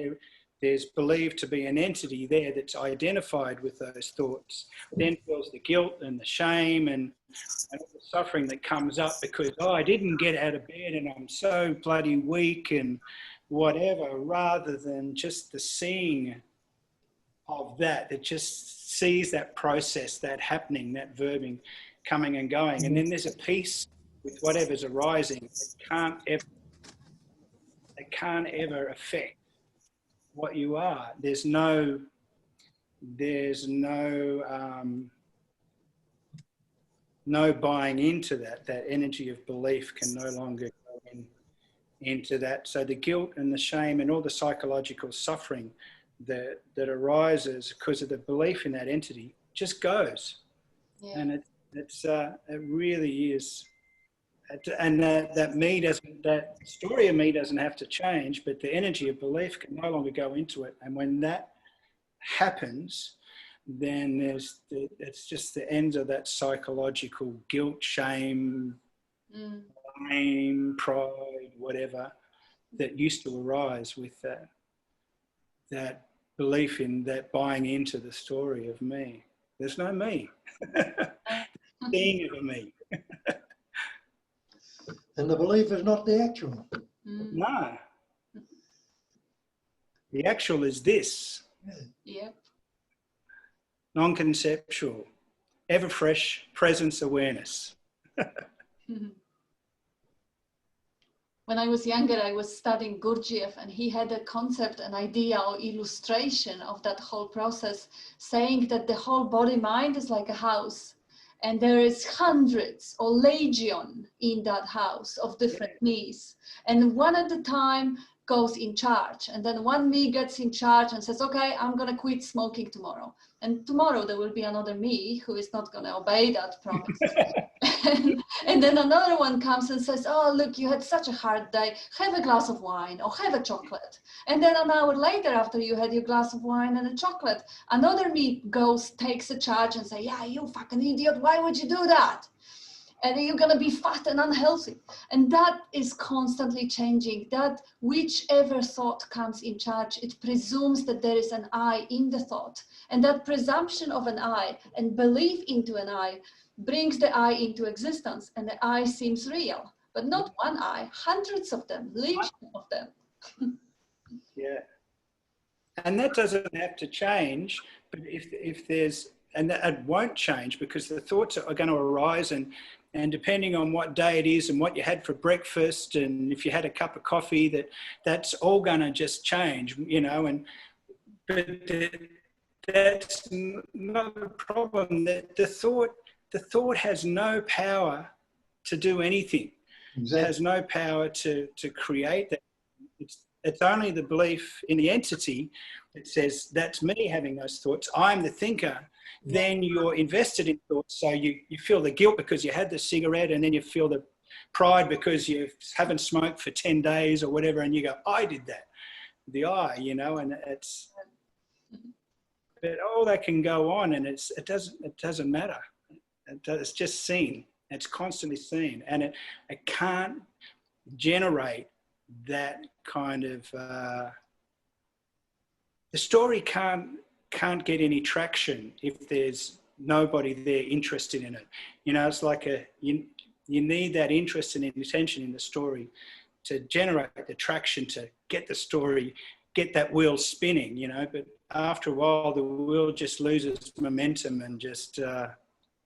there's believed to be an entity there that's identified with those thoughts, then feels the guilt and the shame and all the suffering that comes up because, oh, I didn't get out of bed and I'm so bloody weak and whatever, rather than just the seeing of that just sees that process, that happening, that verbing coming and going. And then there's a peace with whatever's arising that can't ever affect what you are. There's no buying into that. That energy of belief can no longer go into that. So the guilt and the shame and all the psychological suffering that arises because of the belief in that entity just goes. Yeah. And it really is, and that story of me doesn't have to change, but the energy of belief can no longer go into it. And when that happens, then it's just the end of that psychological guilt, shame, blame, pride, whatever that used to arise with that belief in that, buying into the story of me. There's no me. Being of a me. And the belief is not the actual. No. The actual is this. Yep. Non-conceptual, ever fresh presence awareness. When I was younger, I was studying Gurdjieff, and he had a concept, an idea or illustration of that whole process, saying that the whole body mind is like a house, and there is hundreds or legion in that house of different me's, and one at a time goes in charge, and then one me gets in charge and says, okay, I'm gonna quit smoking tomorrow, and tomorrow there will be another me who is not gonna obey that promise. And then another one comes and says, oh, look, you had such a hard day, have a glass of wine or have a chocolate. And then an hour later, after you had your glass of wine and a chocolate, another me goes, takes a charge and say, yeah, you fucking idiot, why would you do that? And you're gonna be fat and unhealthy. And that is constantly changing. That whichever thought comes in charge, it presumes that there is an I in the thought. And that presumption of an I and belief into an I brings the I into existence, and the I seems real, but not one I, hundreds of them, legions of them. Yeah. And that doesn't have to change, but if there's, and that won't change because the thoughts are going to arise, and depending on what day it is and what you had for breakfast, and if you had a cup of coffee, that's all going to just change, you know, but that's not the problem. That the thought has no power to do anything. Exactly. It has no power to create that. It's only the belief in the entity that says, that's me having those thoughts, I'm the thinker. Then you're invested in thoughts. So you feel the guilt because you had the cigarette, and then you feel the pride because you haven't smoked for 10 days or whatever, and you go, I did that. The I, you know, and it's, but all that can go on, and it doesn't matter. It's just seen. It's constantly seen, and it can't generate that kind of. The story can't get any traction if there's nobody there interested in it. You know, it's like you need that interest and intention in the story to generate the traction to get the story, get that wheel spinning. You know, but after a while, the wheel just loses momentum and just.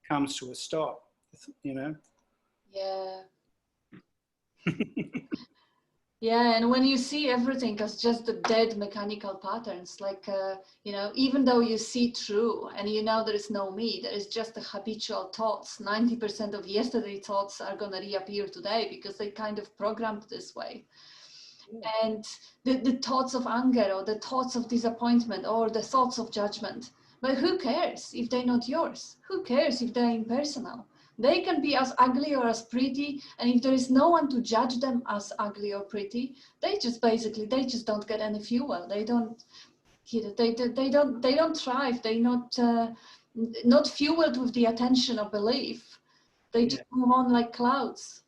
Comes to a stop, you know? Yeah. Yeah, and when you see everything as just the dead mechanical patterns, like, you know, even though you see through and you know there is no me, there is just the habitual thoughts. 90% of yesterday thoughts are going to reappear today because they kind of programmed this way. And the thoughts of anger or the thoughts of disappointment or the thoughts of judgment. But who cares if they're not yours? Who cares if they're impersonal? They can be as ugly or as pretty, and if there is no one to judge them as ugly or pretty, they just don't get any fuel. They don't, you know, they don't thrive. They're not fueled with the attention or belief. They just move on like clouds.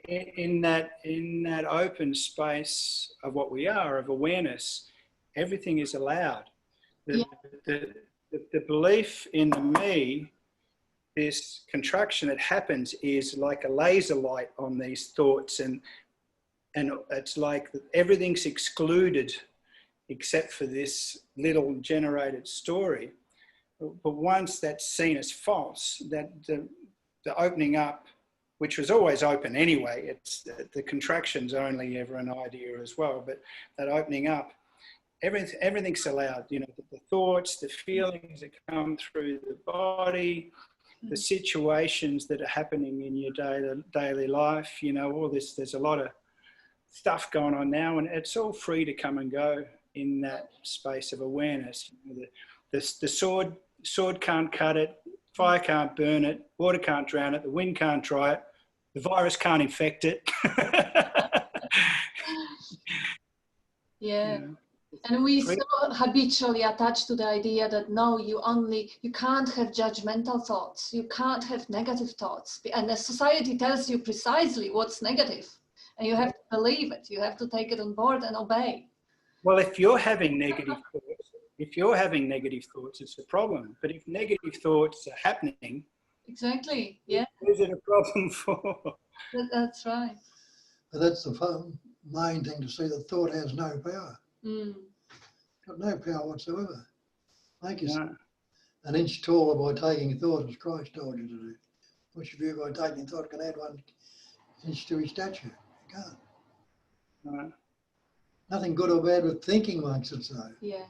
In that open space of what we are, of awareness, everything is allowed. The belief in the me, this contraction that happens, is like a laser light on these thoughts, and it's like everything's excluded except for this little generated story. But once that's seen as false, that the opening up, which was always open anyway, it's the contraction's only ever an idea as well, but that opening up, everything's allowed, you know, the thoughts, the feelings that come through the body, the situations that are happening in your daily life, you know, all this, there's a lot of stuff going on now, and it's all free to come and go in that space of awareness. You know, the sword can't cut it, fire can't burn it, water can't drown it, the wind can't dry it, the virus can't infect it. Yeah. And we so habitually attach to the idea that no, you can't have judgmental thoughts, you can't have negative thoughts. And the society tells you precisely what's negative, and you have to believe it, you have to take it on board and obey. Well, if you're having negative thoughts, it's a problem. But if negative thoughts are happening, exactly, yeah. What is it a problem for? That's right. But that's the main thing to see, that thought has no power. Mm. Got no power whatsoever. Make us No. an inch taller by taking thought, as Christ told you to do. Which of you by taking thought can add 1 inch to his stature? You can't. No. Nothing good or bad with thinking makes it so. Yeah.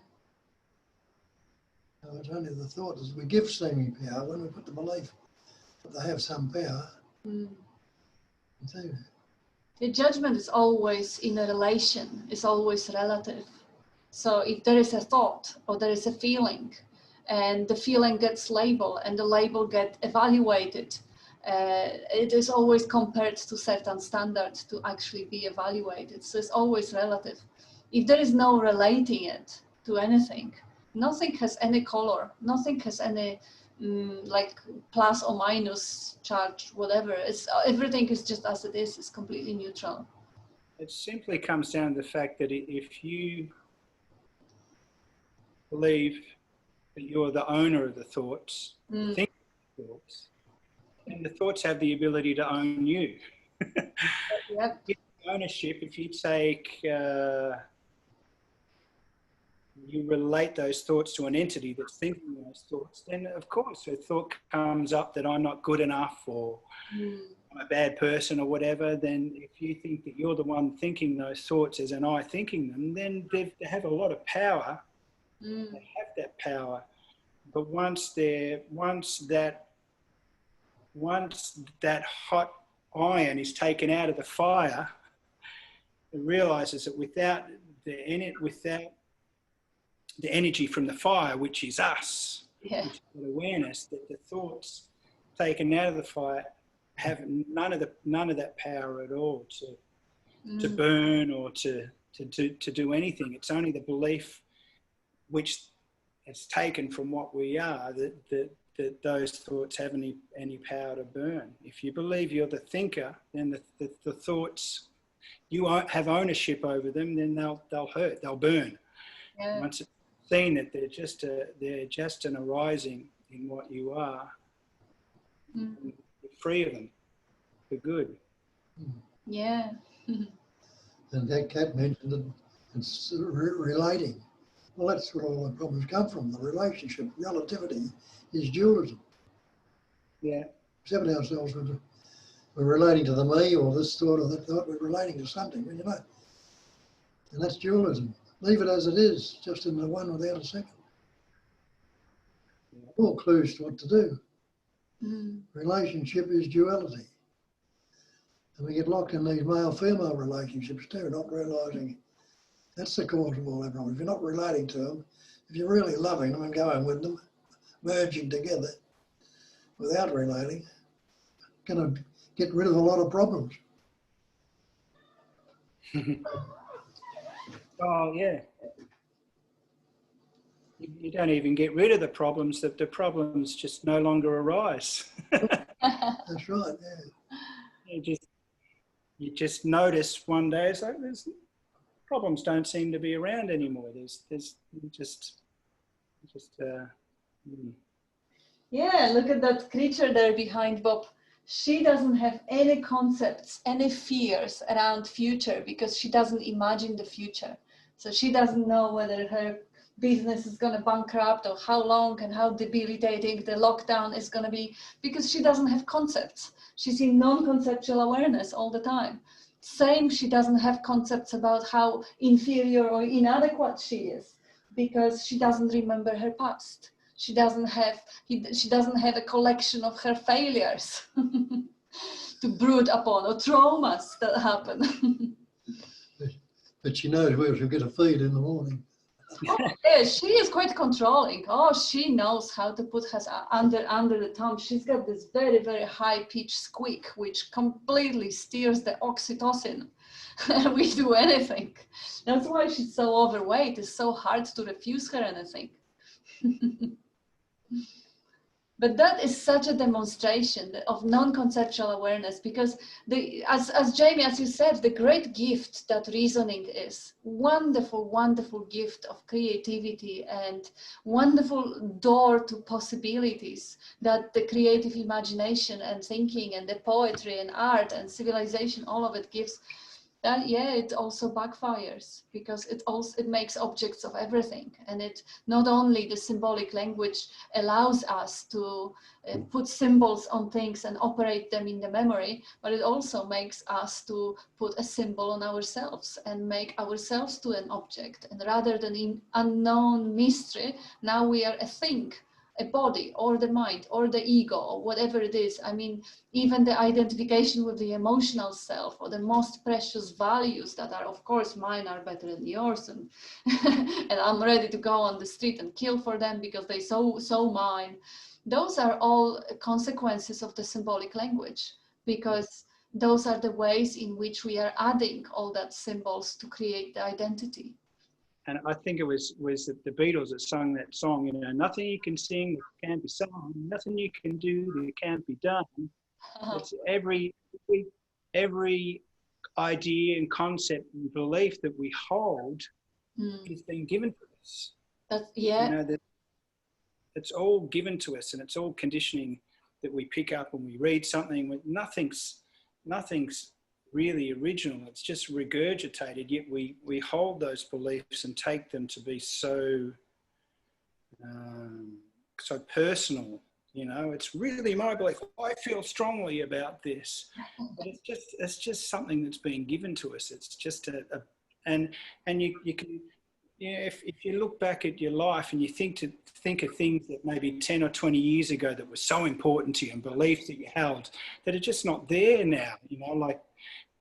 No, it's only the thought. As we give seeming power, when we put the belief that they have some power, Mm. so The judgment is always in a relation, it's always relative. So if there is a thought or there is a feeling, and the feeling gets labeled and the label gets evaluated, it is always compared to certain standards to actually be evaluated. So it's always relative. If there is no relating it to anything, nothing has any color, nothing has any like plus or minus charge, whatever. It's everything is just as it is. It's completely neutral. It simply comes down to the fact that if you believe that you're the owner of the thoughts, think thoughts, and the thoughts have the ability to own you. Yep. Ownership, if you take, you relate those thoughts to an entity that's thinking those thoughts, then of course a thought comes up that I'm not good enough, or I'm a bad person or whatever. Then if you think that you're the one thinking those thoughts as an I thinking them, then they have a lot of power. They have that power. But once that hot iron is taken out of the fire, it realizes that without the energy from the fire, which is us, Yeah. which is that awareness, that the thoughts taken out of the fire have none of that power at all to burn or to do anything. It's only the belief which is taken from what we are that those thoughts have any power to burn. If you believe you're the thinker, then the thoughts, you have ownership over them, then they'll hurt, they'll burn. Yeah. Once it's seen that they're just an arising in what you are, you're free of them for good. Yeah. and that Cat mentioned that it's relating. Well, that's where all the problems come from. The relationship, relativity, is dualism. Yeah. Except ourselves, we're relating to the me or this thought or that thought. We're relating to something, you know, and that's dualism. Leave it as it is, just in the one without a second. All clues to what to do. Relationship is duality. And we get locked in these male-female relationships too, not realising that's the cause of all that problem. If you're not relating to them, if you're really loving them and going with them, merging together without relating, going to get rid of a lot of problems. Oh, yeah. You don't even get rid of the problems, that the problems just no longer arise. That's right, yeah. You just notice one day, it's like problems don't seem to be around anymore. Yeah, look at that creature there behind Bob. She doesn't have any concepts, any fears around future, because she doesn't imagine the future. So she doesn't know whether her business is going to bankrupt or how long and how debilitating the lockdown is going to be, because she doesn't have concepts. She's in non-conceptual awareness all the time. Same, she doesn't have concepts about how inferior or inadequate she is, because she doesn't remember her past. She doesn't have a collection of her failures to brood upon, or traumas that happen. But she knows where she'll get a feed in the morning. Oh, yeah, she is quite controlling. Oh, she knows how to put her under the thumb. She's got this very, very high pitched squeak, which completely steers the oxytocin. We do anything. That's why she's so overweight. It's so hard to refuse her anything. But that is such a demonstration of non-conceptual awareness, because as Jamie, as you said, the great gift that reasoning is, wonderful, wonderful gift of creativity and wonderful door to possibilities that the creative imagination and thinking and the poetry and art and civilization, all of it gives. That, yeah, it also backfires, because it makes objects of everything, and it not only the symbolic language allows us to put symbols on things and operate them in the memory, but it also makes us to put a symbol on ourselves and make ourselves to an object. And rather than in unknown mystery, now we are a thing, a body or the mind or the ego or whatever it is. I mean, even the identification with the emotional self or the most precious values that are, of course, mine are better than yours, and and I'm ready to go on the street and kill for them because they so mine. Those are all consequences of the symbolic language, because those are the ways in which we are adding all that symbols to create the identity. And I think it was the Beatles that sung that song, you know, nothing you can sing that can't be sung, nothing you can do that can't be done. It's every idea and concept and belief that we hold is being given to us. Yeah. You know, that it's all given to us, and it's all conditioning that we pick up when we read something. Nothing's really original. It's just regurgitated, yet we hold those beliefs and take them to be so personal. You know, it's really my belief. I feel strongly about this, but it's just something that's being given to us. It's just and you can, yeah, if you look back at your life and you think of things that maybe 10 or 20 years ago that were so important to you, and beliefs that you held that are just not there now, you know, like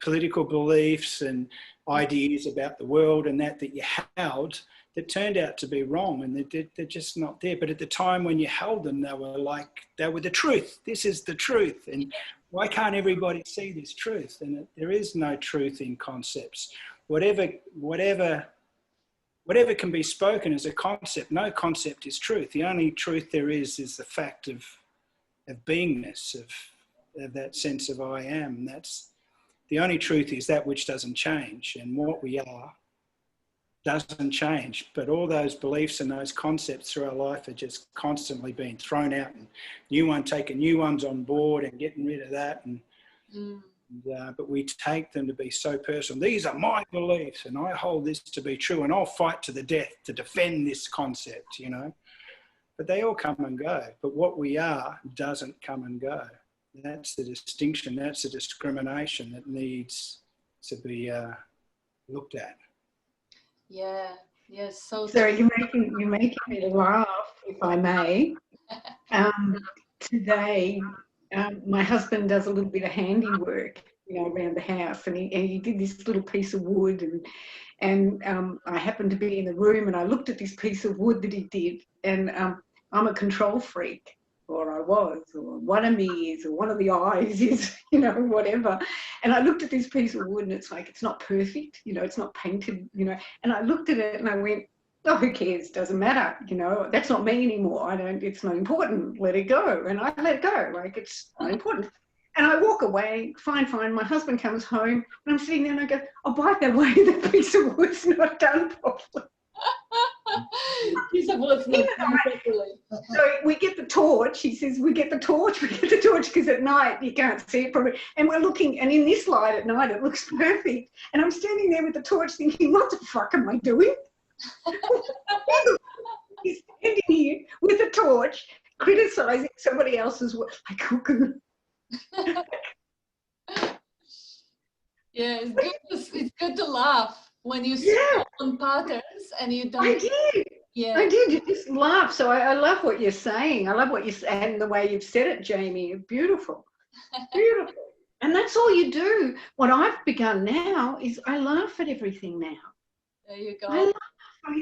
political beliefs and ideas about the world and that you held that turned out to be wrong, and they're just not there. But at the time when you held them, they were the truth. This is the truth. And why can't everybody see this truth? And there is no truth in concepts. Whatever can be spoken as a concept, no concept is truth. The only truth there is the fact of beingness, of that sense of I am. That's the only truth, is that which doesn't change, and what we are doesn't change. But all those beliefs and those concepts through our life are just constantly being thrown out, and taking new ones on board and getting rid of that. But we take them to be so personal. These are my beliefs, and I hold this to be true, and I'll fight to the death to defend this concept, you know. But they all come and go. But what we are doesn't come and go. That's the distinction. That's the discrimination that needs to be looked at. Yeah. Yes. So you're making me laugh, if I may. Today, my husband does a little bit of handiwork, you know, around the house, and he did this little piece of wood, and I happened to be in the room, and I looked at this piece of wood that he did, and I'm a control freak, or I was, or one of me is, or one of the eyes is, you know, whatever. And I looked at this piece of wood, and it's like, it's not perfect, you know, it's not painted, you know. And I looked at it and I went, oh, who cares? Doesn't matter, you know, that's not me anymore. It's not important. Let it go. And I let it go. Like, it's not important. And I walk away, fine. My husband comes home, and I'm sitting there and I go, oh, by the way, the piece of wood's not done properly. So we get the torch. He says, we get the torch because at night you can't see it properly. And we're looking, and in this light at night it looks perfect. And I'm standing there with the torch thinking, what the fuck am I doing? He's standing here with a torch criticising somebody else's work. Like, yeah, it's good to laugh when you see on patterns and you don't. I did. You just laugh. So I love what you're saying. I love what you're saying, and the way you've said it, Jamie. Beautiful. Beautiful. And that's all you do. What I've begun now is I laugh at everything now. There you go. I laugh.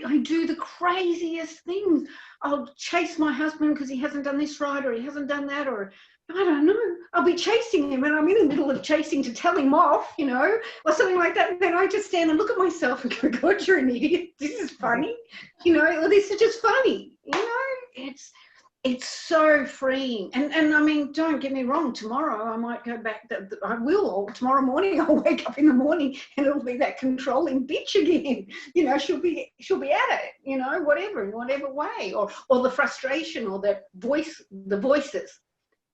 I do the craziest things. I'll chase my husband because he hasn't done this right, or he hasn't done that, or I don't know. I'll be chasing him, and I'm in the middle of chasing to tell him off, you know, or something like that. And then I just stand and look at myself and go, God, you're an idiot. This is funny. You know, or this is just funny. You know, it's so freeing. And I mean, don't get me wrong, tomorrow I might go back, I will, or tomorrow morning I'll wake up in the morning and it'll be that controlling bitch again. You know, she'll be at it, you know, whatever, in whatever way, or the frustration, or the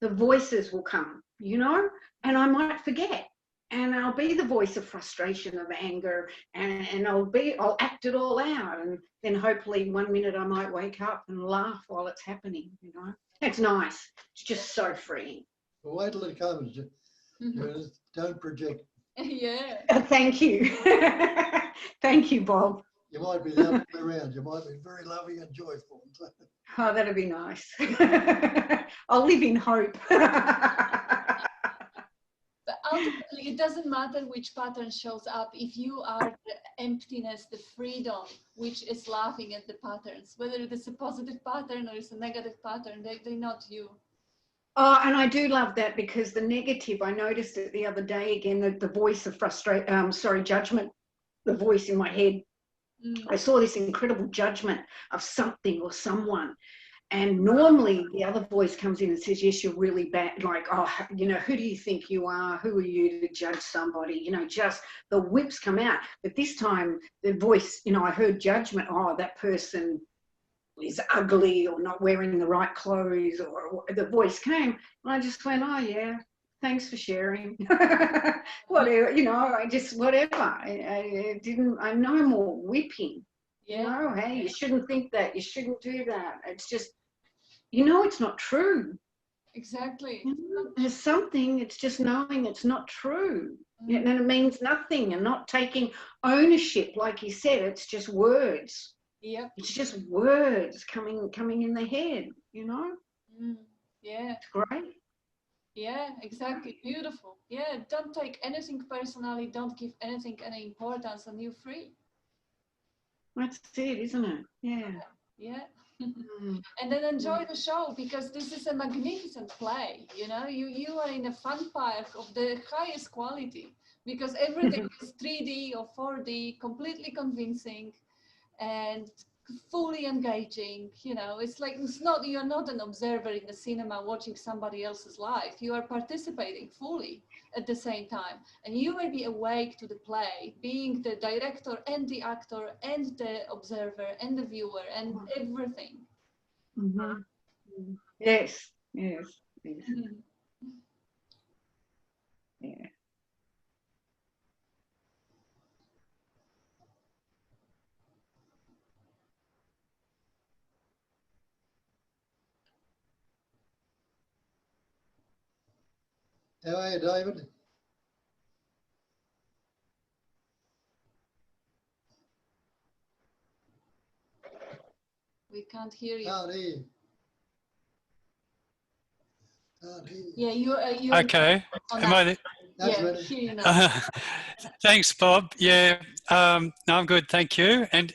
voices will come, you know, and I might forget. And I'll be the voice of frustration, of anger, and I'll act it all out. And then hopefully one minute I might wake up and laugh while it's happening, you know. It's nice. It's just so freeing. Well, wait till it comes. Don't project. Yeah. Thank you. Thank you, Bob. You might be the other way around. You might be very loving and joyful. Oh, that'd be nice. I'll live in hope. But ultimately, it doesn't matter which pattern shows up if you are the emptiness, the freedom, which is laughing at the patterns. Whether it is a positive pattern or it's a negative pattern, they're not you. Oh, and I do love that, because the negative, I noticed it the other day again, the voice of judgment, the voice in my head. I saw this incredible judgment of something or someone. And normally the other voice comes in and says, yes, you're really bad. Like, oh, you know, who do you think you are? Who are you to judge somebody? You know, just the whips come out. But this time the voice, you know, I heard judgment. Oh, that person is ugly, or not wearing the right clothes, or the voice came. And I just went, oh, yeah, thanks for sharing. Whatever, you know, I just, whatever. I no more whipping. Yeah. No, hey, you shouldn't think that. You shouldn't do that. It's just, you know, it's not true. Exactly. You know, there's something, it's just knowing it's not true. And it means nothing, and not taking ownership. Like you said, it's just words. Yep. It's just words coming in the head, you know? Yeah. It's great. Yeah, exactly. Beautiful. Yeah, don't take anything personally. Don't give anything any importance, and you're free. That's it, isn't it? Yeah. Yeah. And then enjoy the show, because this is a magnificent play. You know, you are in a fun park of the highest quality, because everything is 3D or 4D, completely convincing and fully engaging. You know, it's like, you're not an observer in the cinema watching somebody else's life. You are participating fully at the same time, and you will be awake to the play, being the director and the actor and the observer and the viewer and everything. Yes, yes, yes. Yeah. How are you, David? We can't hear you. Can't hear you. Can't hear you. Yeah, you're Okay. Am I? That's yeah, better. hear you now. Thanks, Bob. Yeah, no, I'm good, thank you. And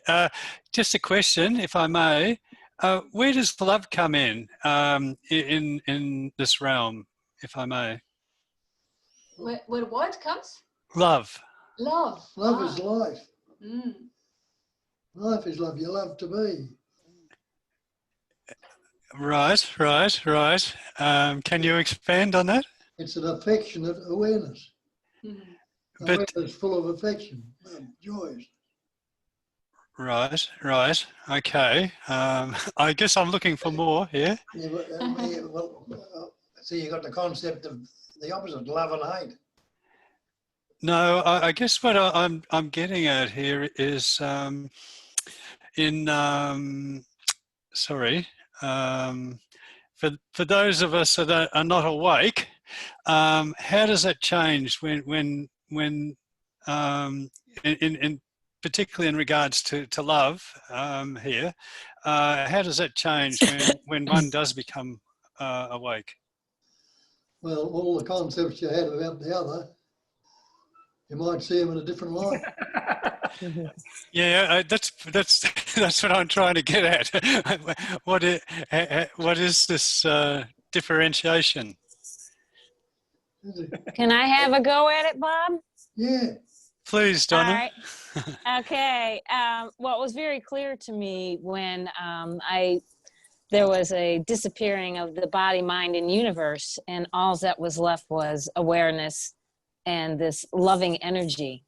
just a question, if I may, where does love come in this realm, if I may? Where what comes? Love. Love. Love is life. Mm. Life is love. You love to be. Right. Can you expand on that? It's an affectionate awareness. But Awareness full of affection, joys. right. Okay. I guess I'm looking for more here. Yeah, well, see, you got the concept of the opposite, love and hate. No, I guess what I'm getting at here is for those of us that are not awake, how does that change when in particularly in regards to love here? How does that change when one does become awake? Well, all the concepts you had about the other, you might see them in a different light. Yeah, that's what I'm trying to get at. What is this differentiation? Can I have a go at it, Bob? Yeah. Please, All Donna. right. Okay. Well, it was very clear to me when I there was a disappearing of the body, mind, and universe, and all that was left was awareness and this loving energy.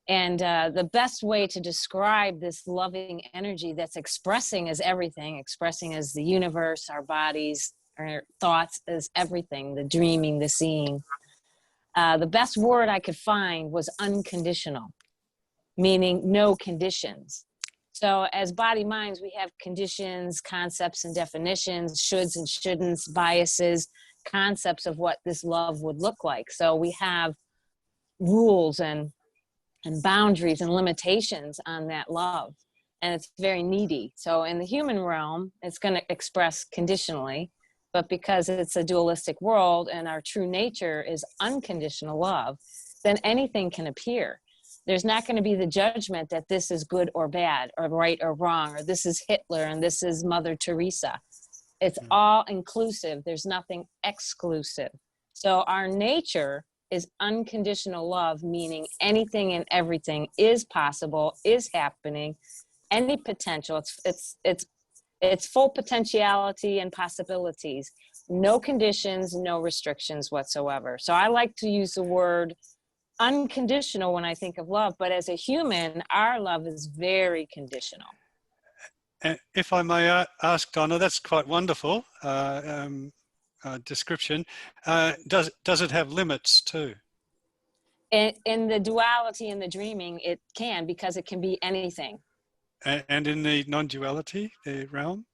And the best way to describe this loving energy that's expressing as everything, expressing as the universe, our bodies, our thoughts, as everything, the dreaming, the seeing. The best word I could find was unconditional, meaning no conditions. So as body minds, we have conditions, concepts and definitions, shoulds and shouldn'ts, biases, concepts of what this love would look like. So we have rules and boundaries and limitations on that love. And it's very needy. So in the human realm, it's going to express conditionally, but because it's a dualistic world and our true nature is unconditional love, then anything can appear. There's not going to be the judgment that this is good or bad or right or wrong, or this is Hitler and this is Mother Teresa. It's all inclusive. There's nothing exclusive. So our nature is unconditional love, meaning anything and everything is possible, is happening, any potential. It's full potentiality and possibilities. No conditions, no restrictions whatsoever. So I like to use the word unconditional when I think of love, but as a human, our love is very conditional. If I may ask, Donna, that's quite wonderful description. Does it have limits too? In the duality and the dreaming, it can, because it can be anything. And in the non-duality, the realm?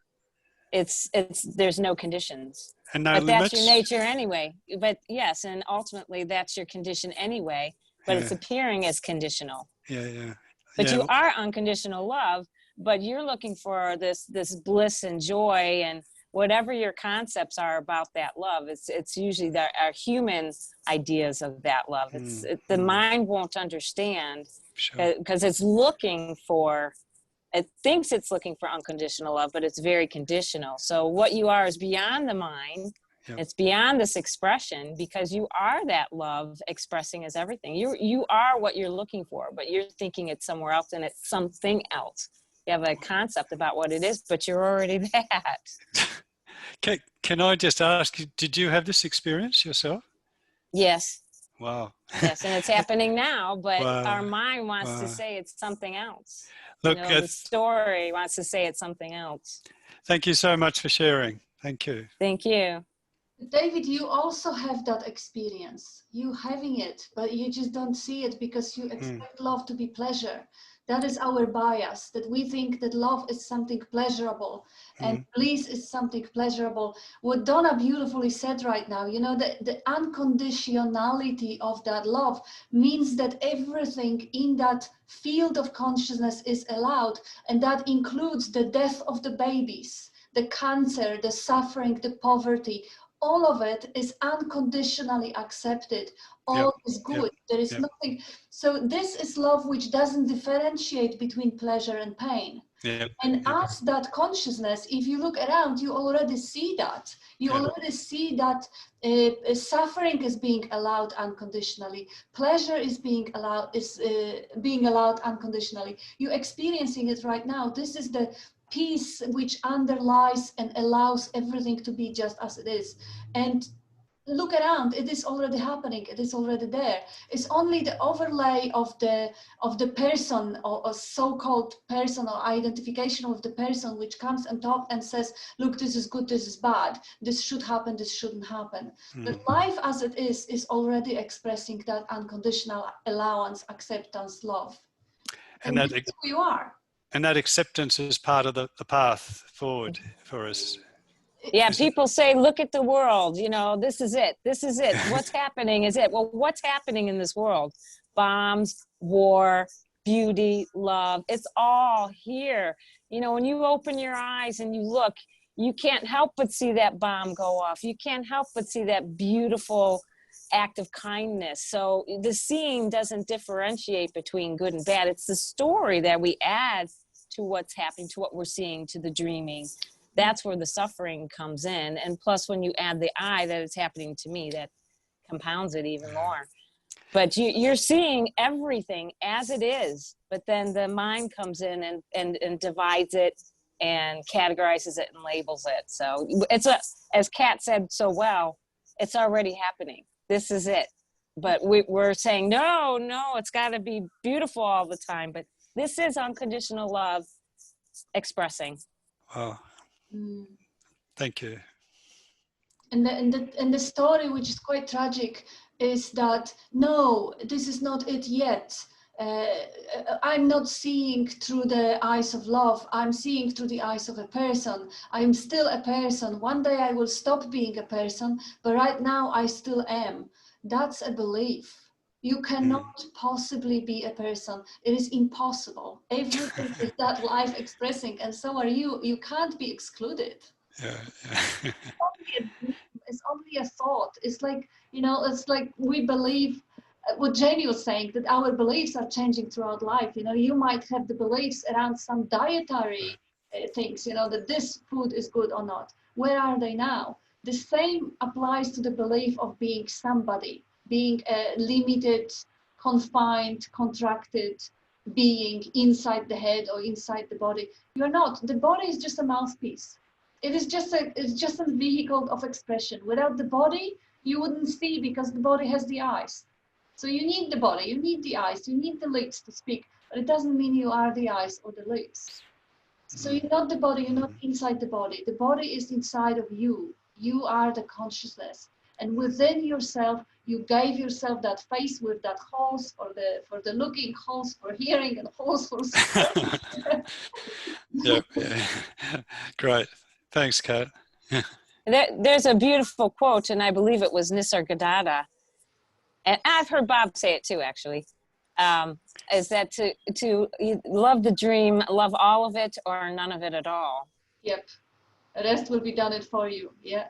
There's no conditions. And no but limits? That's your nature anyway. But yes, and ultimately that's your condition anyway, but it's appearing as conditional. Yeah. But you are unconditional love, but you're looking for this bliss and joy and whatever your concepts are about that love. It's usually our human ideas of that love. The mind won't understand because it's looking for, it thinks it's looking for unconditional love, but it's very conditional. So what you are is beyond the mind. Yep. It's beyond this expression, because you are that love expressing as everything. You are what you're looking for, but you're thinking it's somewhere else and it's something else. You have a concept about what it is, but you're already that. Can I just ask, did you have this experience yourself? Yes. Wow. Yes, and it's happening now, but wow. Our mind wants to say it's something else. Look, the story wants to say it's something else. Thank you so much for sharing. Thank you. Thank you. David, you also have that experience. You having it, but you just don't see it because you expect love to be pleasure. That is our bias, that we think that love is something pleasurable and bliss is something pleasurable. What Donna beautifully said right now, the unconditionality of that love means that everything in that field of consciousness is allowed, and that includes the death of the babies, the cancer, the suffering, the poverty. All of it is unconditionally accepted. All is good. There is nothing. So this is love which doesn't differentiate between pleasure and pain. And as that consciousness, if you look around, you already see that. You already see that suffering is being allowed unconditionally. Pleasure is being allowed unconditionally. You're experiencing it right now. This is the peace which underlies and allows everything to be just as it is. And look around, it is already happening, it is already there. It's only the overlay of the person, or so-called person, or identification of the person, which comes and talks and says, look, this is good, this is bad, this should happen, this shouldn't happen. But life as it is already expressing that unconditional allowance, acceptance, love. And this is who you are. And that acceptance is part of the path forward for us. Yeah, people say, look at the world, this is it. This is it. What's happening is it. Well, what's happening in this world? Bombs, war, beauty, love. It's all here. When you open your eyes and you look, you can't help but see that bomb go off. You can't help but see that beautiful act of kindness. So the seeing doesn't differentiate between good and bad. It's the story that we add to what's happening, to what we're seeing, to the dreaming. That's where the suffering comes in. And plus, when you add the I, that it's happening to me, that compounds it even more. But you're seeing everything as it is, but then the mind comes in and divides it and categorizes it and labels it. So it's as Kat said so well, it's already happening. This is it. But we're saying, no, it's got to be beautiful all the time. But this is unconditional love expressing. Wow. Thank you. And the story, which is quite tragic, is that no, this is not it yet. I'm not seeing through the eyes of love. I'm seeing through the eyes of a person. I'm still a person. One day I will stop being a person, but right now I still am. That's a belief. You cannot possibly be a person. It is impossible. Everything is that life expressing, and so are you. You can't be excluded. Yeah. It's only a thought. It's like, it's like we believe what Jamie was saying, that our beliefs are changing throughout life. You might have the beliefs around some dietary things, that this food is good or not. Where are they now? The same applies to the belief of being somebody, being a limited, confined, contracted being inside the head or inside the body. You're not. The body is just a mouthpiece. It's just a vehicle of expression. Without the body, you wouldn't see, because the body has the eyes. So you need the body, you need the eyes, you need the lips to speak, but it doesn't mean you are the eyes or the lips. So you're not the body, you're not inside the body. The body is inside of you. You are the consciousness. And within yourself, you gave yourself that face with that holes for the looking, holes for hearing, and holes for Yeah. Great. Thanks, Kat. There's a beautiful quote, and I believe it was Nisargadatta, and I've heard Bob say it too, actually, is that to love the dream, love all of it or none of it at all. Yep. The rest will be done it for you. Yeah.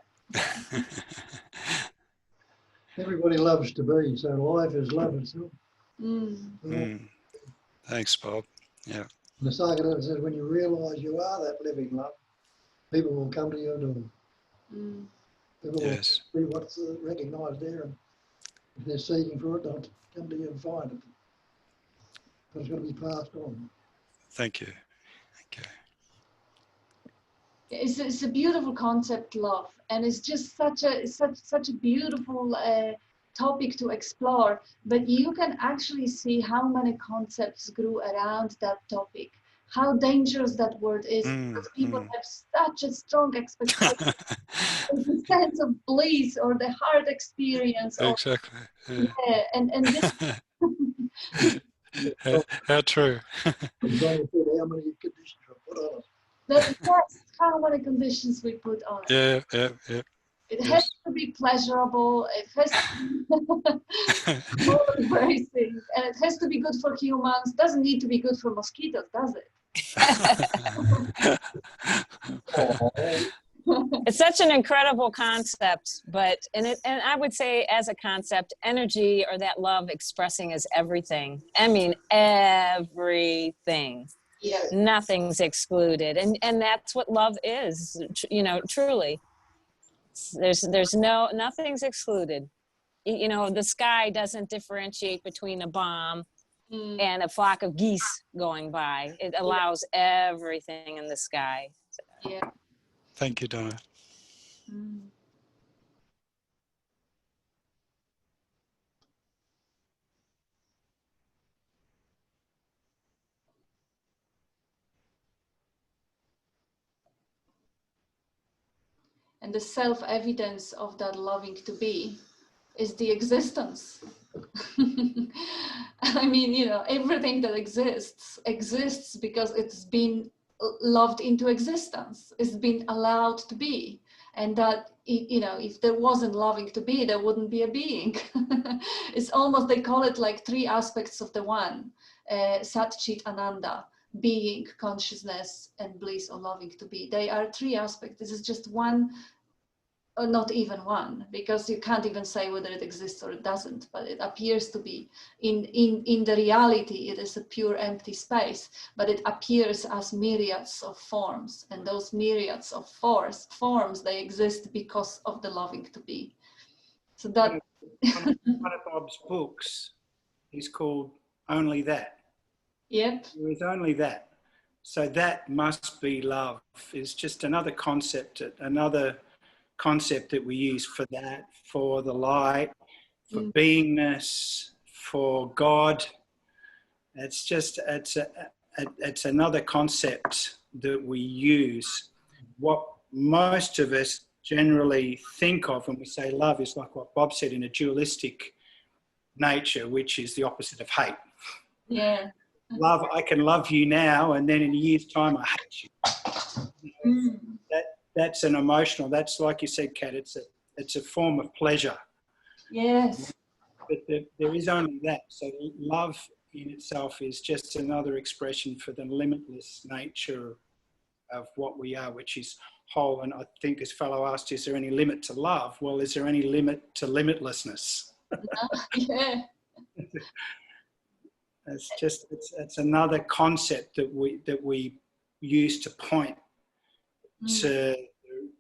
Everybody loves to be, so life is love itself. Thanks, Bob. Yeah. And the Psychedelic says, when you realise you are that living love, people will come to your door. People will see what's recognised there, and if they're seeking for it, they'll come to you and find it. But it's got to be passed on. Thank you. It's a beautiful concept, love, and it's just such a beautiful topic to explore. But you can actually see how many concepts grew around that topic. How dangerous that word is, because people have such a strong expectation, the sense of bliss or the heart experience. Exactly. Yeah, and this. How true. How many conditions are put on it. That's how many conditions we put on it. Yeah. It has to be pleasurable. It has to be more embracing, and it has to be good for humans. Doesn't need to be good for mosquitoes, does it? It's such an incredible concept, and I would say, as a concept, energy or that love expressing is everything. I mean, everything. Yeah. Nothing's excluded, and that's what love is. Truly, nothing's excluded. The sky doesn't differentiate between a bomb and a flock of geese going by. It allows everything in the sky. So. Yeah. Thank you, Donna. And the self-evidence of that loving to be is the existence. I mean, everything that exists because it's been loved into existence. It's been allowed to be. And that, if there wasn't loving to be, there wouldn't be a being. It's almost, they call it like three aspects of the one, Sat Chit Ananda, being, consciousness, and bliss or loving to be. They are three aspects. This is just one, or not even one, because you can't even say whether it exists or it doesn't, but it appears to be. In the reality, it is a pure empty space, but it appears as myriads of forms, and those myriads of forms, they exist because of the loving to be. So that one of Bob's books is called Only That. Yep. There is only that. So that must be love. Is just another concept that we use for that, for the light, for beingness, for God. It's another concept that we use. What most of us generally think of when we say love is like what Bob said, in a dualistic nature, which is the opposite of hate. Yeah. Love, I can love you now, and then in a year's time I hate you. That's an emotional. That's like you said, Kat. It's a form of pleasure. Yes. But there is only that. So love in itself is just another expression for the limitless nature of what we are, which is whole. And I think this fellow asked, is there any limit to love? Well, is there any limit to limitlessness? Yeah. It's another concept that we use to point to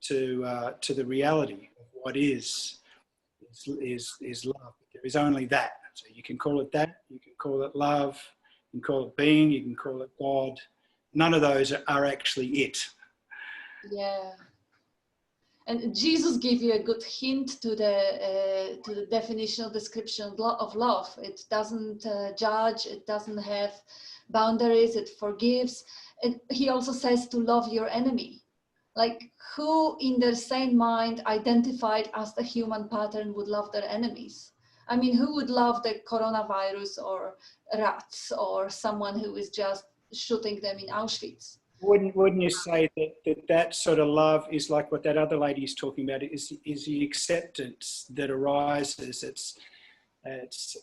the reality of what is love. There is only that. So you can call it that, you can call it love, you can call it being, you can call it God. None of those are actually it. Yeah. And Jesus gave you a good hint to the definitional description of love. It doesn't judge, it doesn't have boundaries, it forgives. And he also says to love your enemy. Like, who in their sane mind identified as the human pattern would love their enemies? I mean, who would love the coronavirus or rats or someone who is just shooting them in Auschwitz? Wouldn't you say that sort of love is like what that other lady is talking about? Is the acceptance that arises? It's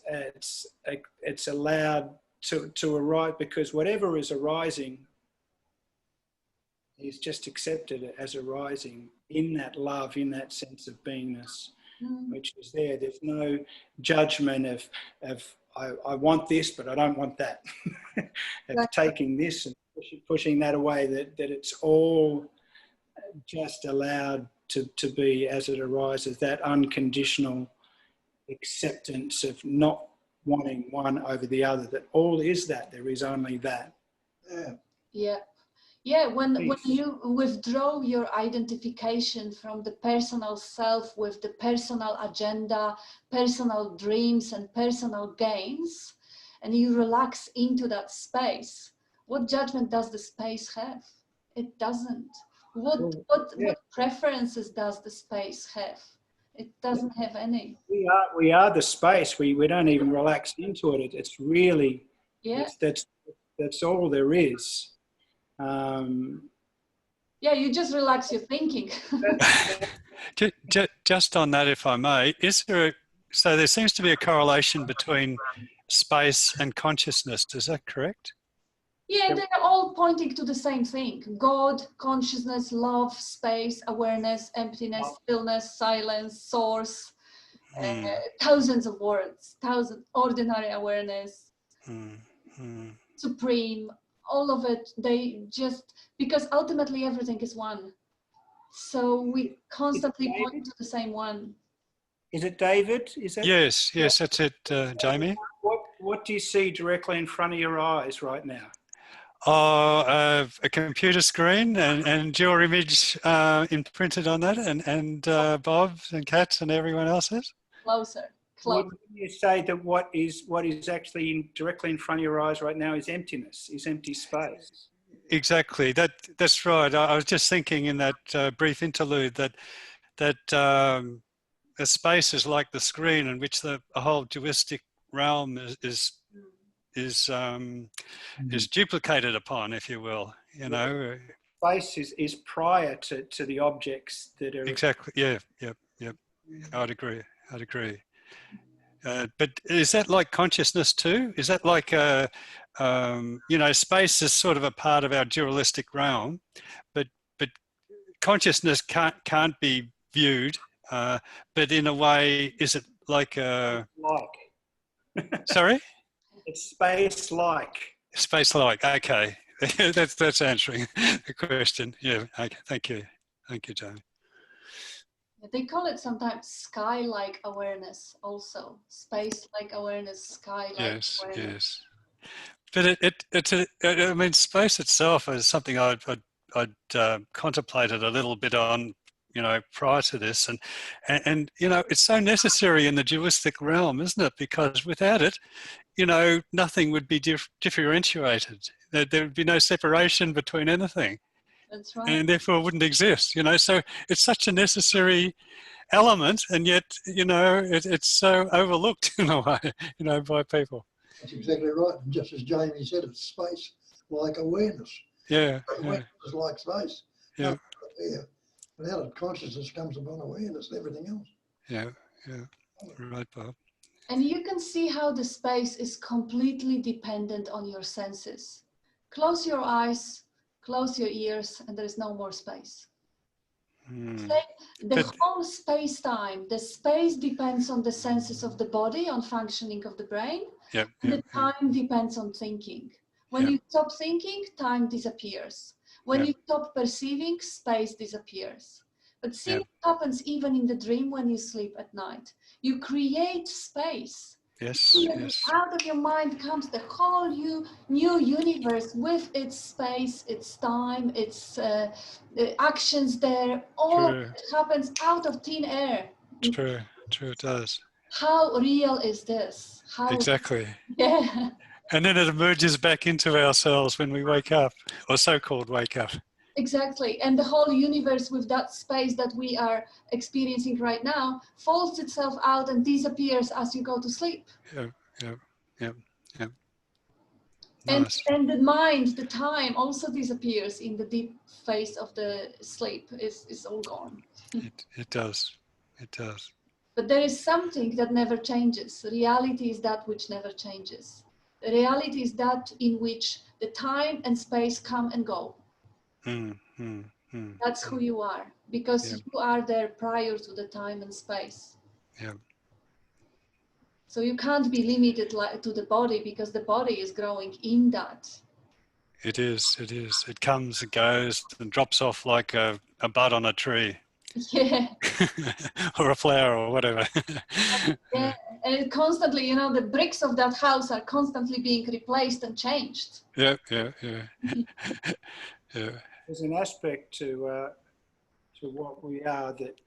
allowed to arise, because whatever is arising is just accepted as arising in that love, in that sense of beingness, which is there. There's no judgment of I want this, but I don't want that. Of taking this and pushing that away, that it's all just allowed to be as it arises, that unconditional acceptance of not wanting one over the other, that all is that, there is only that. Yeah, when you withdraw your identification from the personal self with the personal agenda, personal dreams and personal gains, and you relax into that space, what judgment does the space have? It doesn't. What preferences does the space have? It doesn't have any. We are the space. We don't even relax into it. It's really, that's all there is. Yeah, you just relax your thinking. Just on that, if I may, so there seems to be a correlation between space and consciousness. Is that correct? Yeah, they're all pointing to the same thing. God, consciousness, love, space, awareness, emptiness, stillness, silence, source, thousands of words, ordinary awareness, supreme, all of it. They just, because ultimately everything is one. So we constantly point to the same one. Is it David? Is that? Yes, that's it, Jamie. What do you see directly in front of your eyes right now? A computer screen and your image imprinted on that, and Bob's and Kat's and everyone else's. Closer. Wouldn't you say that what is actually directly in front of your eyes right now is emptiness, is empty space? Exactly. That's right. I was just thinking in that brief interlude that the space is like the screen in which the whole dualistic realm is duplicated upon, if you will. You know, space is prior to the objects that are exactly. Yep. I'd agree. But is that like consciousness too? Is that like space is sort of a part of our dualistic realm, but consciousness can't be viewed. But in a way, is it like Sorry? It's space-like. Space-like. Okay, that's answering the question. Yeah. Okay. Thank you, Jamie. They call it sometimes sky-like awareness also. Space-like awareness, sky-like awareness. Yes. But I mean, space itself is something I'd contemplated a little bit on, prior to this, and it's so necessary in the dualistic realm, isn't it? Because without it, nothing would be differentiated. There would be no separation between anything, That's right. and therefore it wouldn't exist. So it's such a necessary element, and yet it's so overlooked in a way, by people. That's exactly right. And just as Jamie said, it's space like awareness. Yeah. Awareness is like space. Yeah. Yeah. Without it, consciousness comes upon awareness and everything else. Yeah. Right, Bob. And you can see how the space is completely dependent on your senses. Close your eyes, close your ears, and there is no more space. The whole space-time, the space depends on the senses of the body, on functioning of the brain. The time depends on thinking. When you stop thinking, time disappears. When you stop perceiving, space disappears. But see what happens even in the dream when you sleep at night. You create space. Yes. Out of your mind comes the whole new universe with its space, its time, its actions there. All of it happens out of thin air. True, it does. How real is this? Exactly. Yeah. And then it emerges back into ourselves when we wake up, or so-called wake up. Exactly. And the whole universe with that space that we are experiencing right now folds itself out and disappears as you go to sleep. Yeah. Nice. Nice. And the mind, the time also disappears in the deep phase of the sleep. It's all gone. It does. But there is something that never changes. Reality is that which never changes. The reality is that in which the time and space come and go. That's who you are, because you are there prior to the time and space. Yeah. So you can't be limited to the body, because the body is growing in that. It is. It comes and goes and drops off like a bud on a tree. Yeah. Or a flower or whatever. Yeah. And it constantly, the bricks of that house are constantly being replaced and changed. Yeah. There's an aspect to what we are that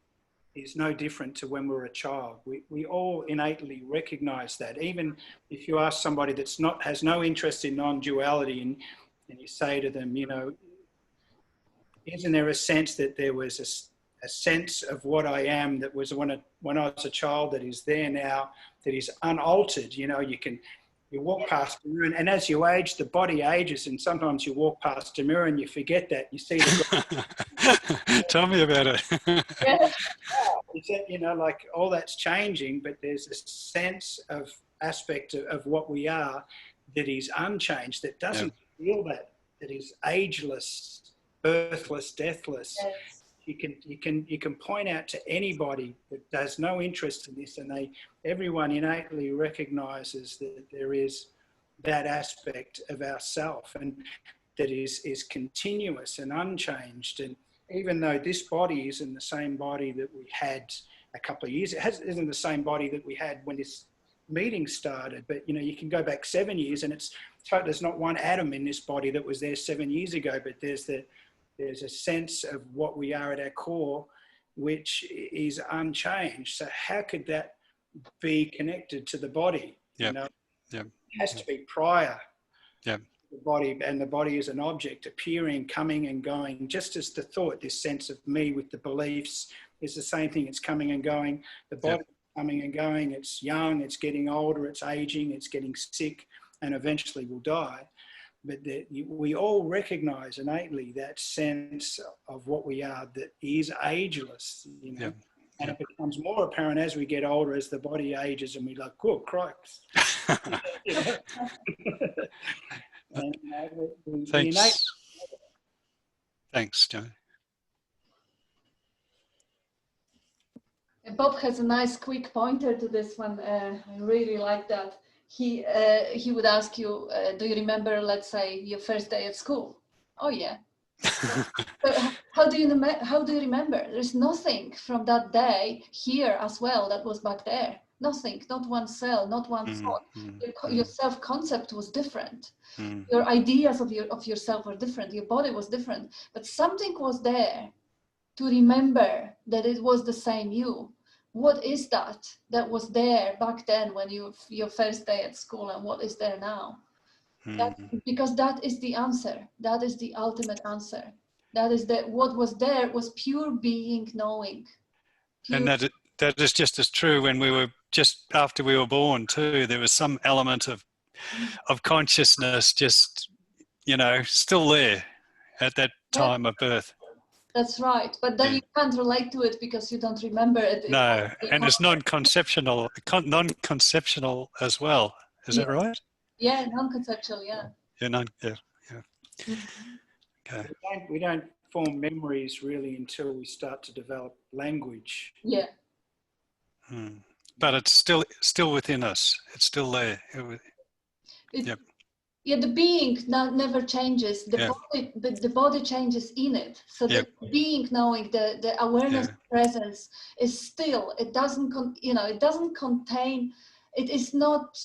is no different to when we were a child. We all innately recognize that. Even if you ask somebody has no interest in non-duality and you say to them, isn't there a sense that there was a sense of what I am that was when I was a child that is there now, that is unaltered? You walk past the mirror, and as you age, the body ages, and sometimes you walk past a mirror and you forget that. You see the Tell me about it. like all that's changing, but there's a sense of aspect of what we are that is unchanged, that doesn't feel that is ageless, birthless, deathless. Yes. You can point out to anybody that has no interest in this, and everyone innately recognizes that there is that aspect of ourself, and that is continuous and unchanged. And even though this body isn't the same body that we had a couple of years, isn't the same body that we had when this meeting started, but you can go back 7 years and there's not one atom in this body that was there 7 years ago, but there's a sense of what we are at our core, which is unchanged. So how could that be connected to the body? It has to be prior. The body, and the body is an object appearing, coming and going, just as the thought, this sense of me with the beliefs, is the same thing. It's coming and going. The body coming and going. It's young, it's getting older, it's aging, it's getting sick, and eventually will die. But we all recognize innately that sense of what we are that is ageless, and it becomes more apparent as we get older, as the body ages, and we're like, oh, Christ. And, Thanks. Thanks, John. Bob has a nice quick pointer to this one. I really like that. He would ask you, do you remember, let's say, your first day at school? Oh yeah. But how do you remember? There's nothing from that day here as well that was back there. nothing, not one cell, not one thought. Your self-concept was different. Your ideas of yourself were different. Your body was different, but something was there to remember that it was the same you. What is that was there back then when your first day at school, and what is there now? Because that is the answer. That is the ultimate answer. That is what was there was pure being knowing. Pure. And that is just as true when we were just after we were born too. There was some element of consciousness just, still there at that time of birth. That's right. But then you can't relate to it because you don't remember it. No, and it's non-conceptual as well. Is that right? Yeah, non-conceptual, yeah. Yeah. Okay. We don't form memories really until we start to develop language. Yeah. But it's still within us. It's still there. Yeah, the being never changes. The body changes in it. So the being knowing, the awareness presence is still. It doesn't it doesn't contain. It is not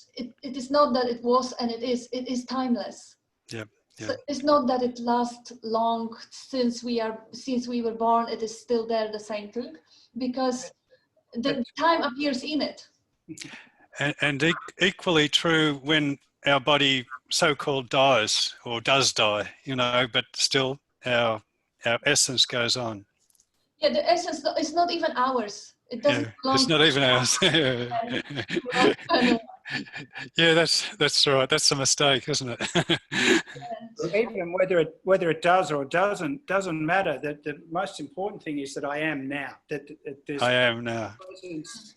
that it was and it is. It is timeless. So it's not that it lasts long since we were born. It is still there, the same truth, because the time appears in it. And equally true when our body so-called dies or does die, but still our essence goes on. Yeah, the essence is not even ours. It doesn't belong. It's not even ours. Yeah, that's right. That's a mistake, isn't it? Even whether it does or doesn't matter. That the most important thing is that I am now. I am now. Presence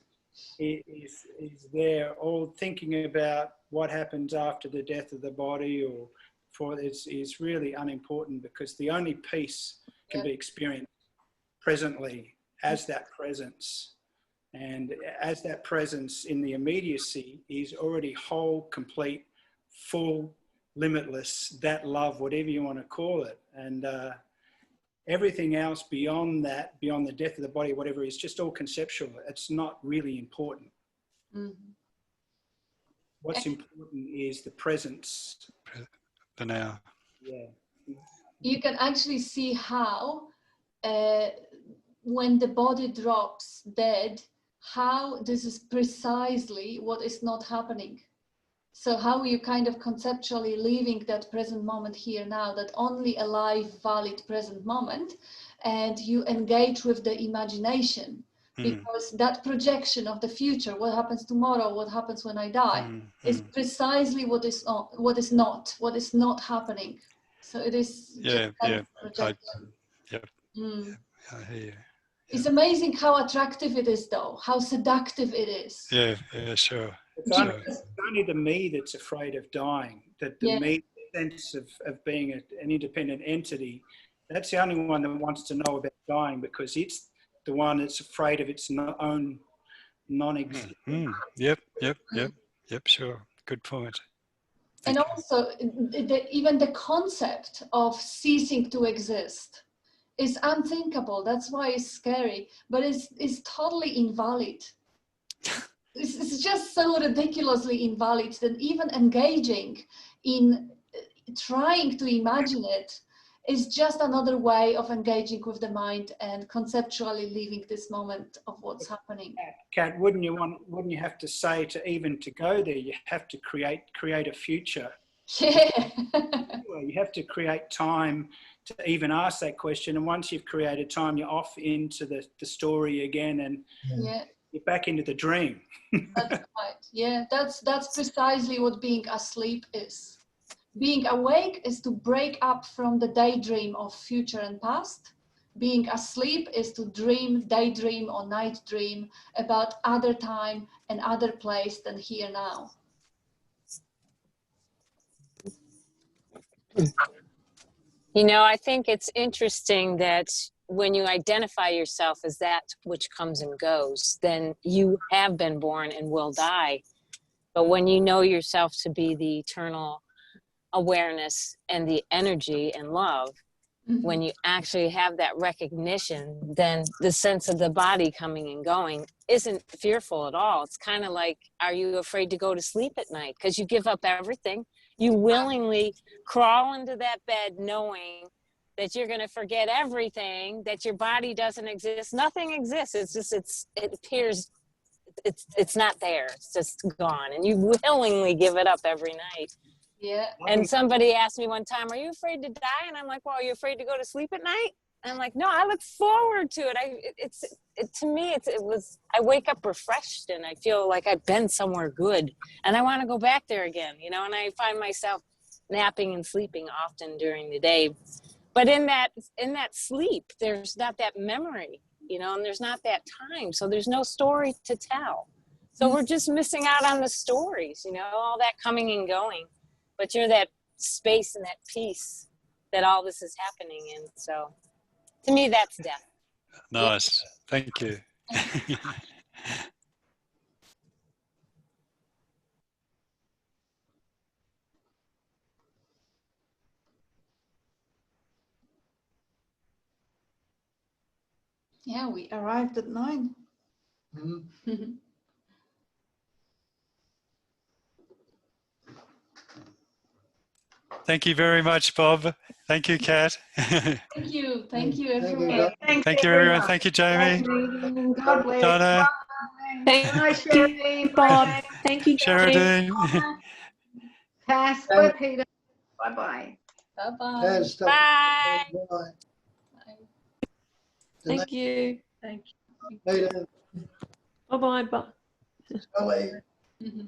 is there. All thinking about what happens after the death of the body is really unimportant, because the only peace can be experienced presently as that presence. And as that presence in the immediacy is already whole, complete, full, limitless, that love, whatever you want to call it. And everything else beyond that, beyond the death of the body, whatever, is just all conceptual. It's not really important. What's important is the presence. The now. Yeah. You can actually see how when the body drops dead, how this is precisely what is not happening. So how you kind of conceptually leaving that present moment here now, that only a live, valid present moment, and you engage with the imagination, because that projection of the future, what happens tomorrow, what happens when I die, is precisely what is not happening. So it is I hear you. It's amazing how attractive it is, though, how seductive it is. Yeah, sure. It's only the me that's afraid of dying, that the me sense of being an independent entity, that's the only one that wants to know about dying, because it's the one that's afraid of its own non-existence. Yep, sure. Good point. And also, even the concept of ceasing to exist is unthinkable. That's why it's scary, but it's totally invalid. It's just so ridiculously invalid that even engaging in trying to imagine it is just another way of engaging with the mind and conceptually leaving this moment of what's happening. Kat, wouldn't you have to say to go there, you have to create a future? Yeah. You have to create time to even ask that question, and once you've created time, you're off into the story again, and you're back into the dream. That's right. Yeah, that's precisely what being asleep is. Being awake is to break up from the daydream of future and past. Being asleep is to daydream or night dream about other time and other place than here now. I think it's interesting that when you identify yourself as that which comes and goes, then you have been born and will die. But when you know yourself to be the eternal awareness and the energy and love, when you actually have that recognition, then the sense of the body coming and going isn't fearful at all. It's kind of like, are you afraid to go to sleep at night? Because you give up everything. You willingly crawl into that bed knowing that you're going to forget everything, that your body doesn't exist. Nothing exists. It's just, it appears, it's not there. It's just gone. And you willingly give it up every night. Yeah. And somebody asked me one time, are you afraid to die? And I'm like, well, are you afraid to go to sleep at night? And I'm like, no, I look forward to it. To me, I wake up refreshed and I feel like I've been somewhere good and I want to go back there again, you know, and I find myself napping and sleeping often during the day. But in that sleep, there's not that memory, you know, and there's not that time. So there's no story to tell. So we're just missing out on the stories, you know, all that coming and going. But you're that space and that peace that all this is happening in. So to me, that's death. Nice. Thank you. Yeah, we arrived at 9. Mhm. Thank you very much, Bob. Thank you, Kat. Thank you. Thank you, everyone. Doc. Thanks, Thank you, everyone. Thank you, Nice Jamie. meeting. God bless. Donna. Bye. Bye, Sherry. Bob. Bye. Thank you, Jamie. Sheridan. Pass. Bye, Peter. Bye-bye. Bye-bye. Taz, stop. Bye. Bye. Thank you. Thank you. Later. Bye-bye. Bye. Bye. Mhm.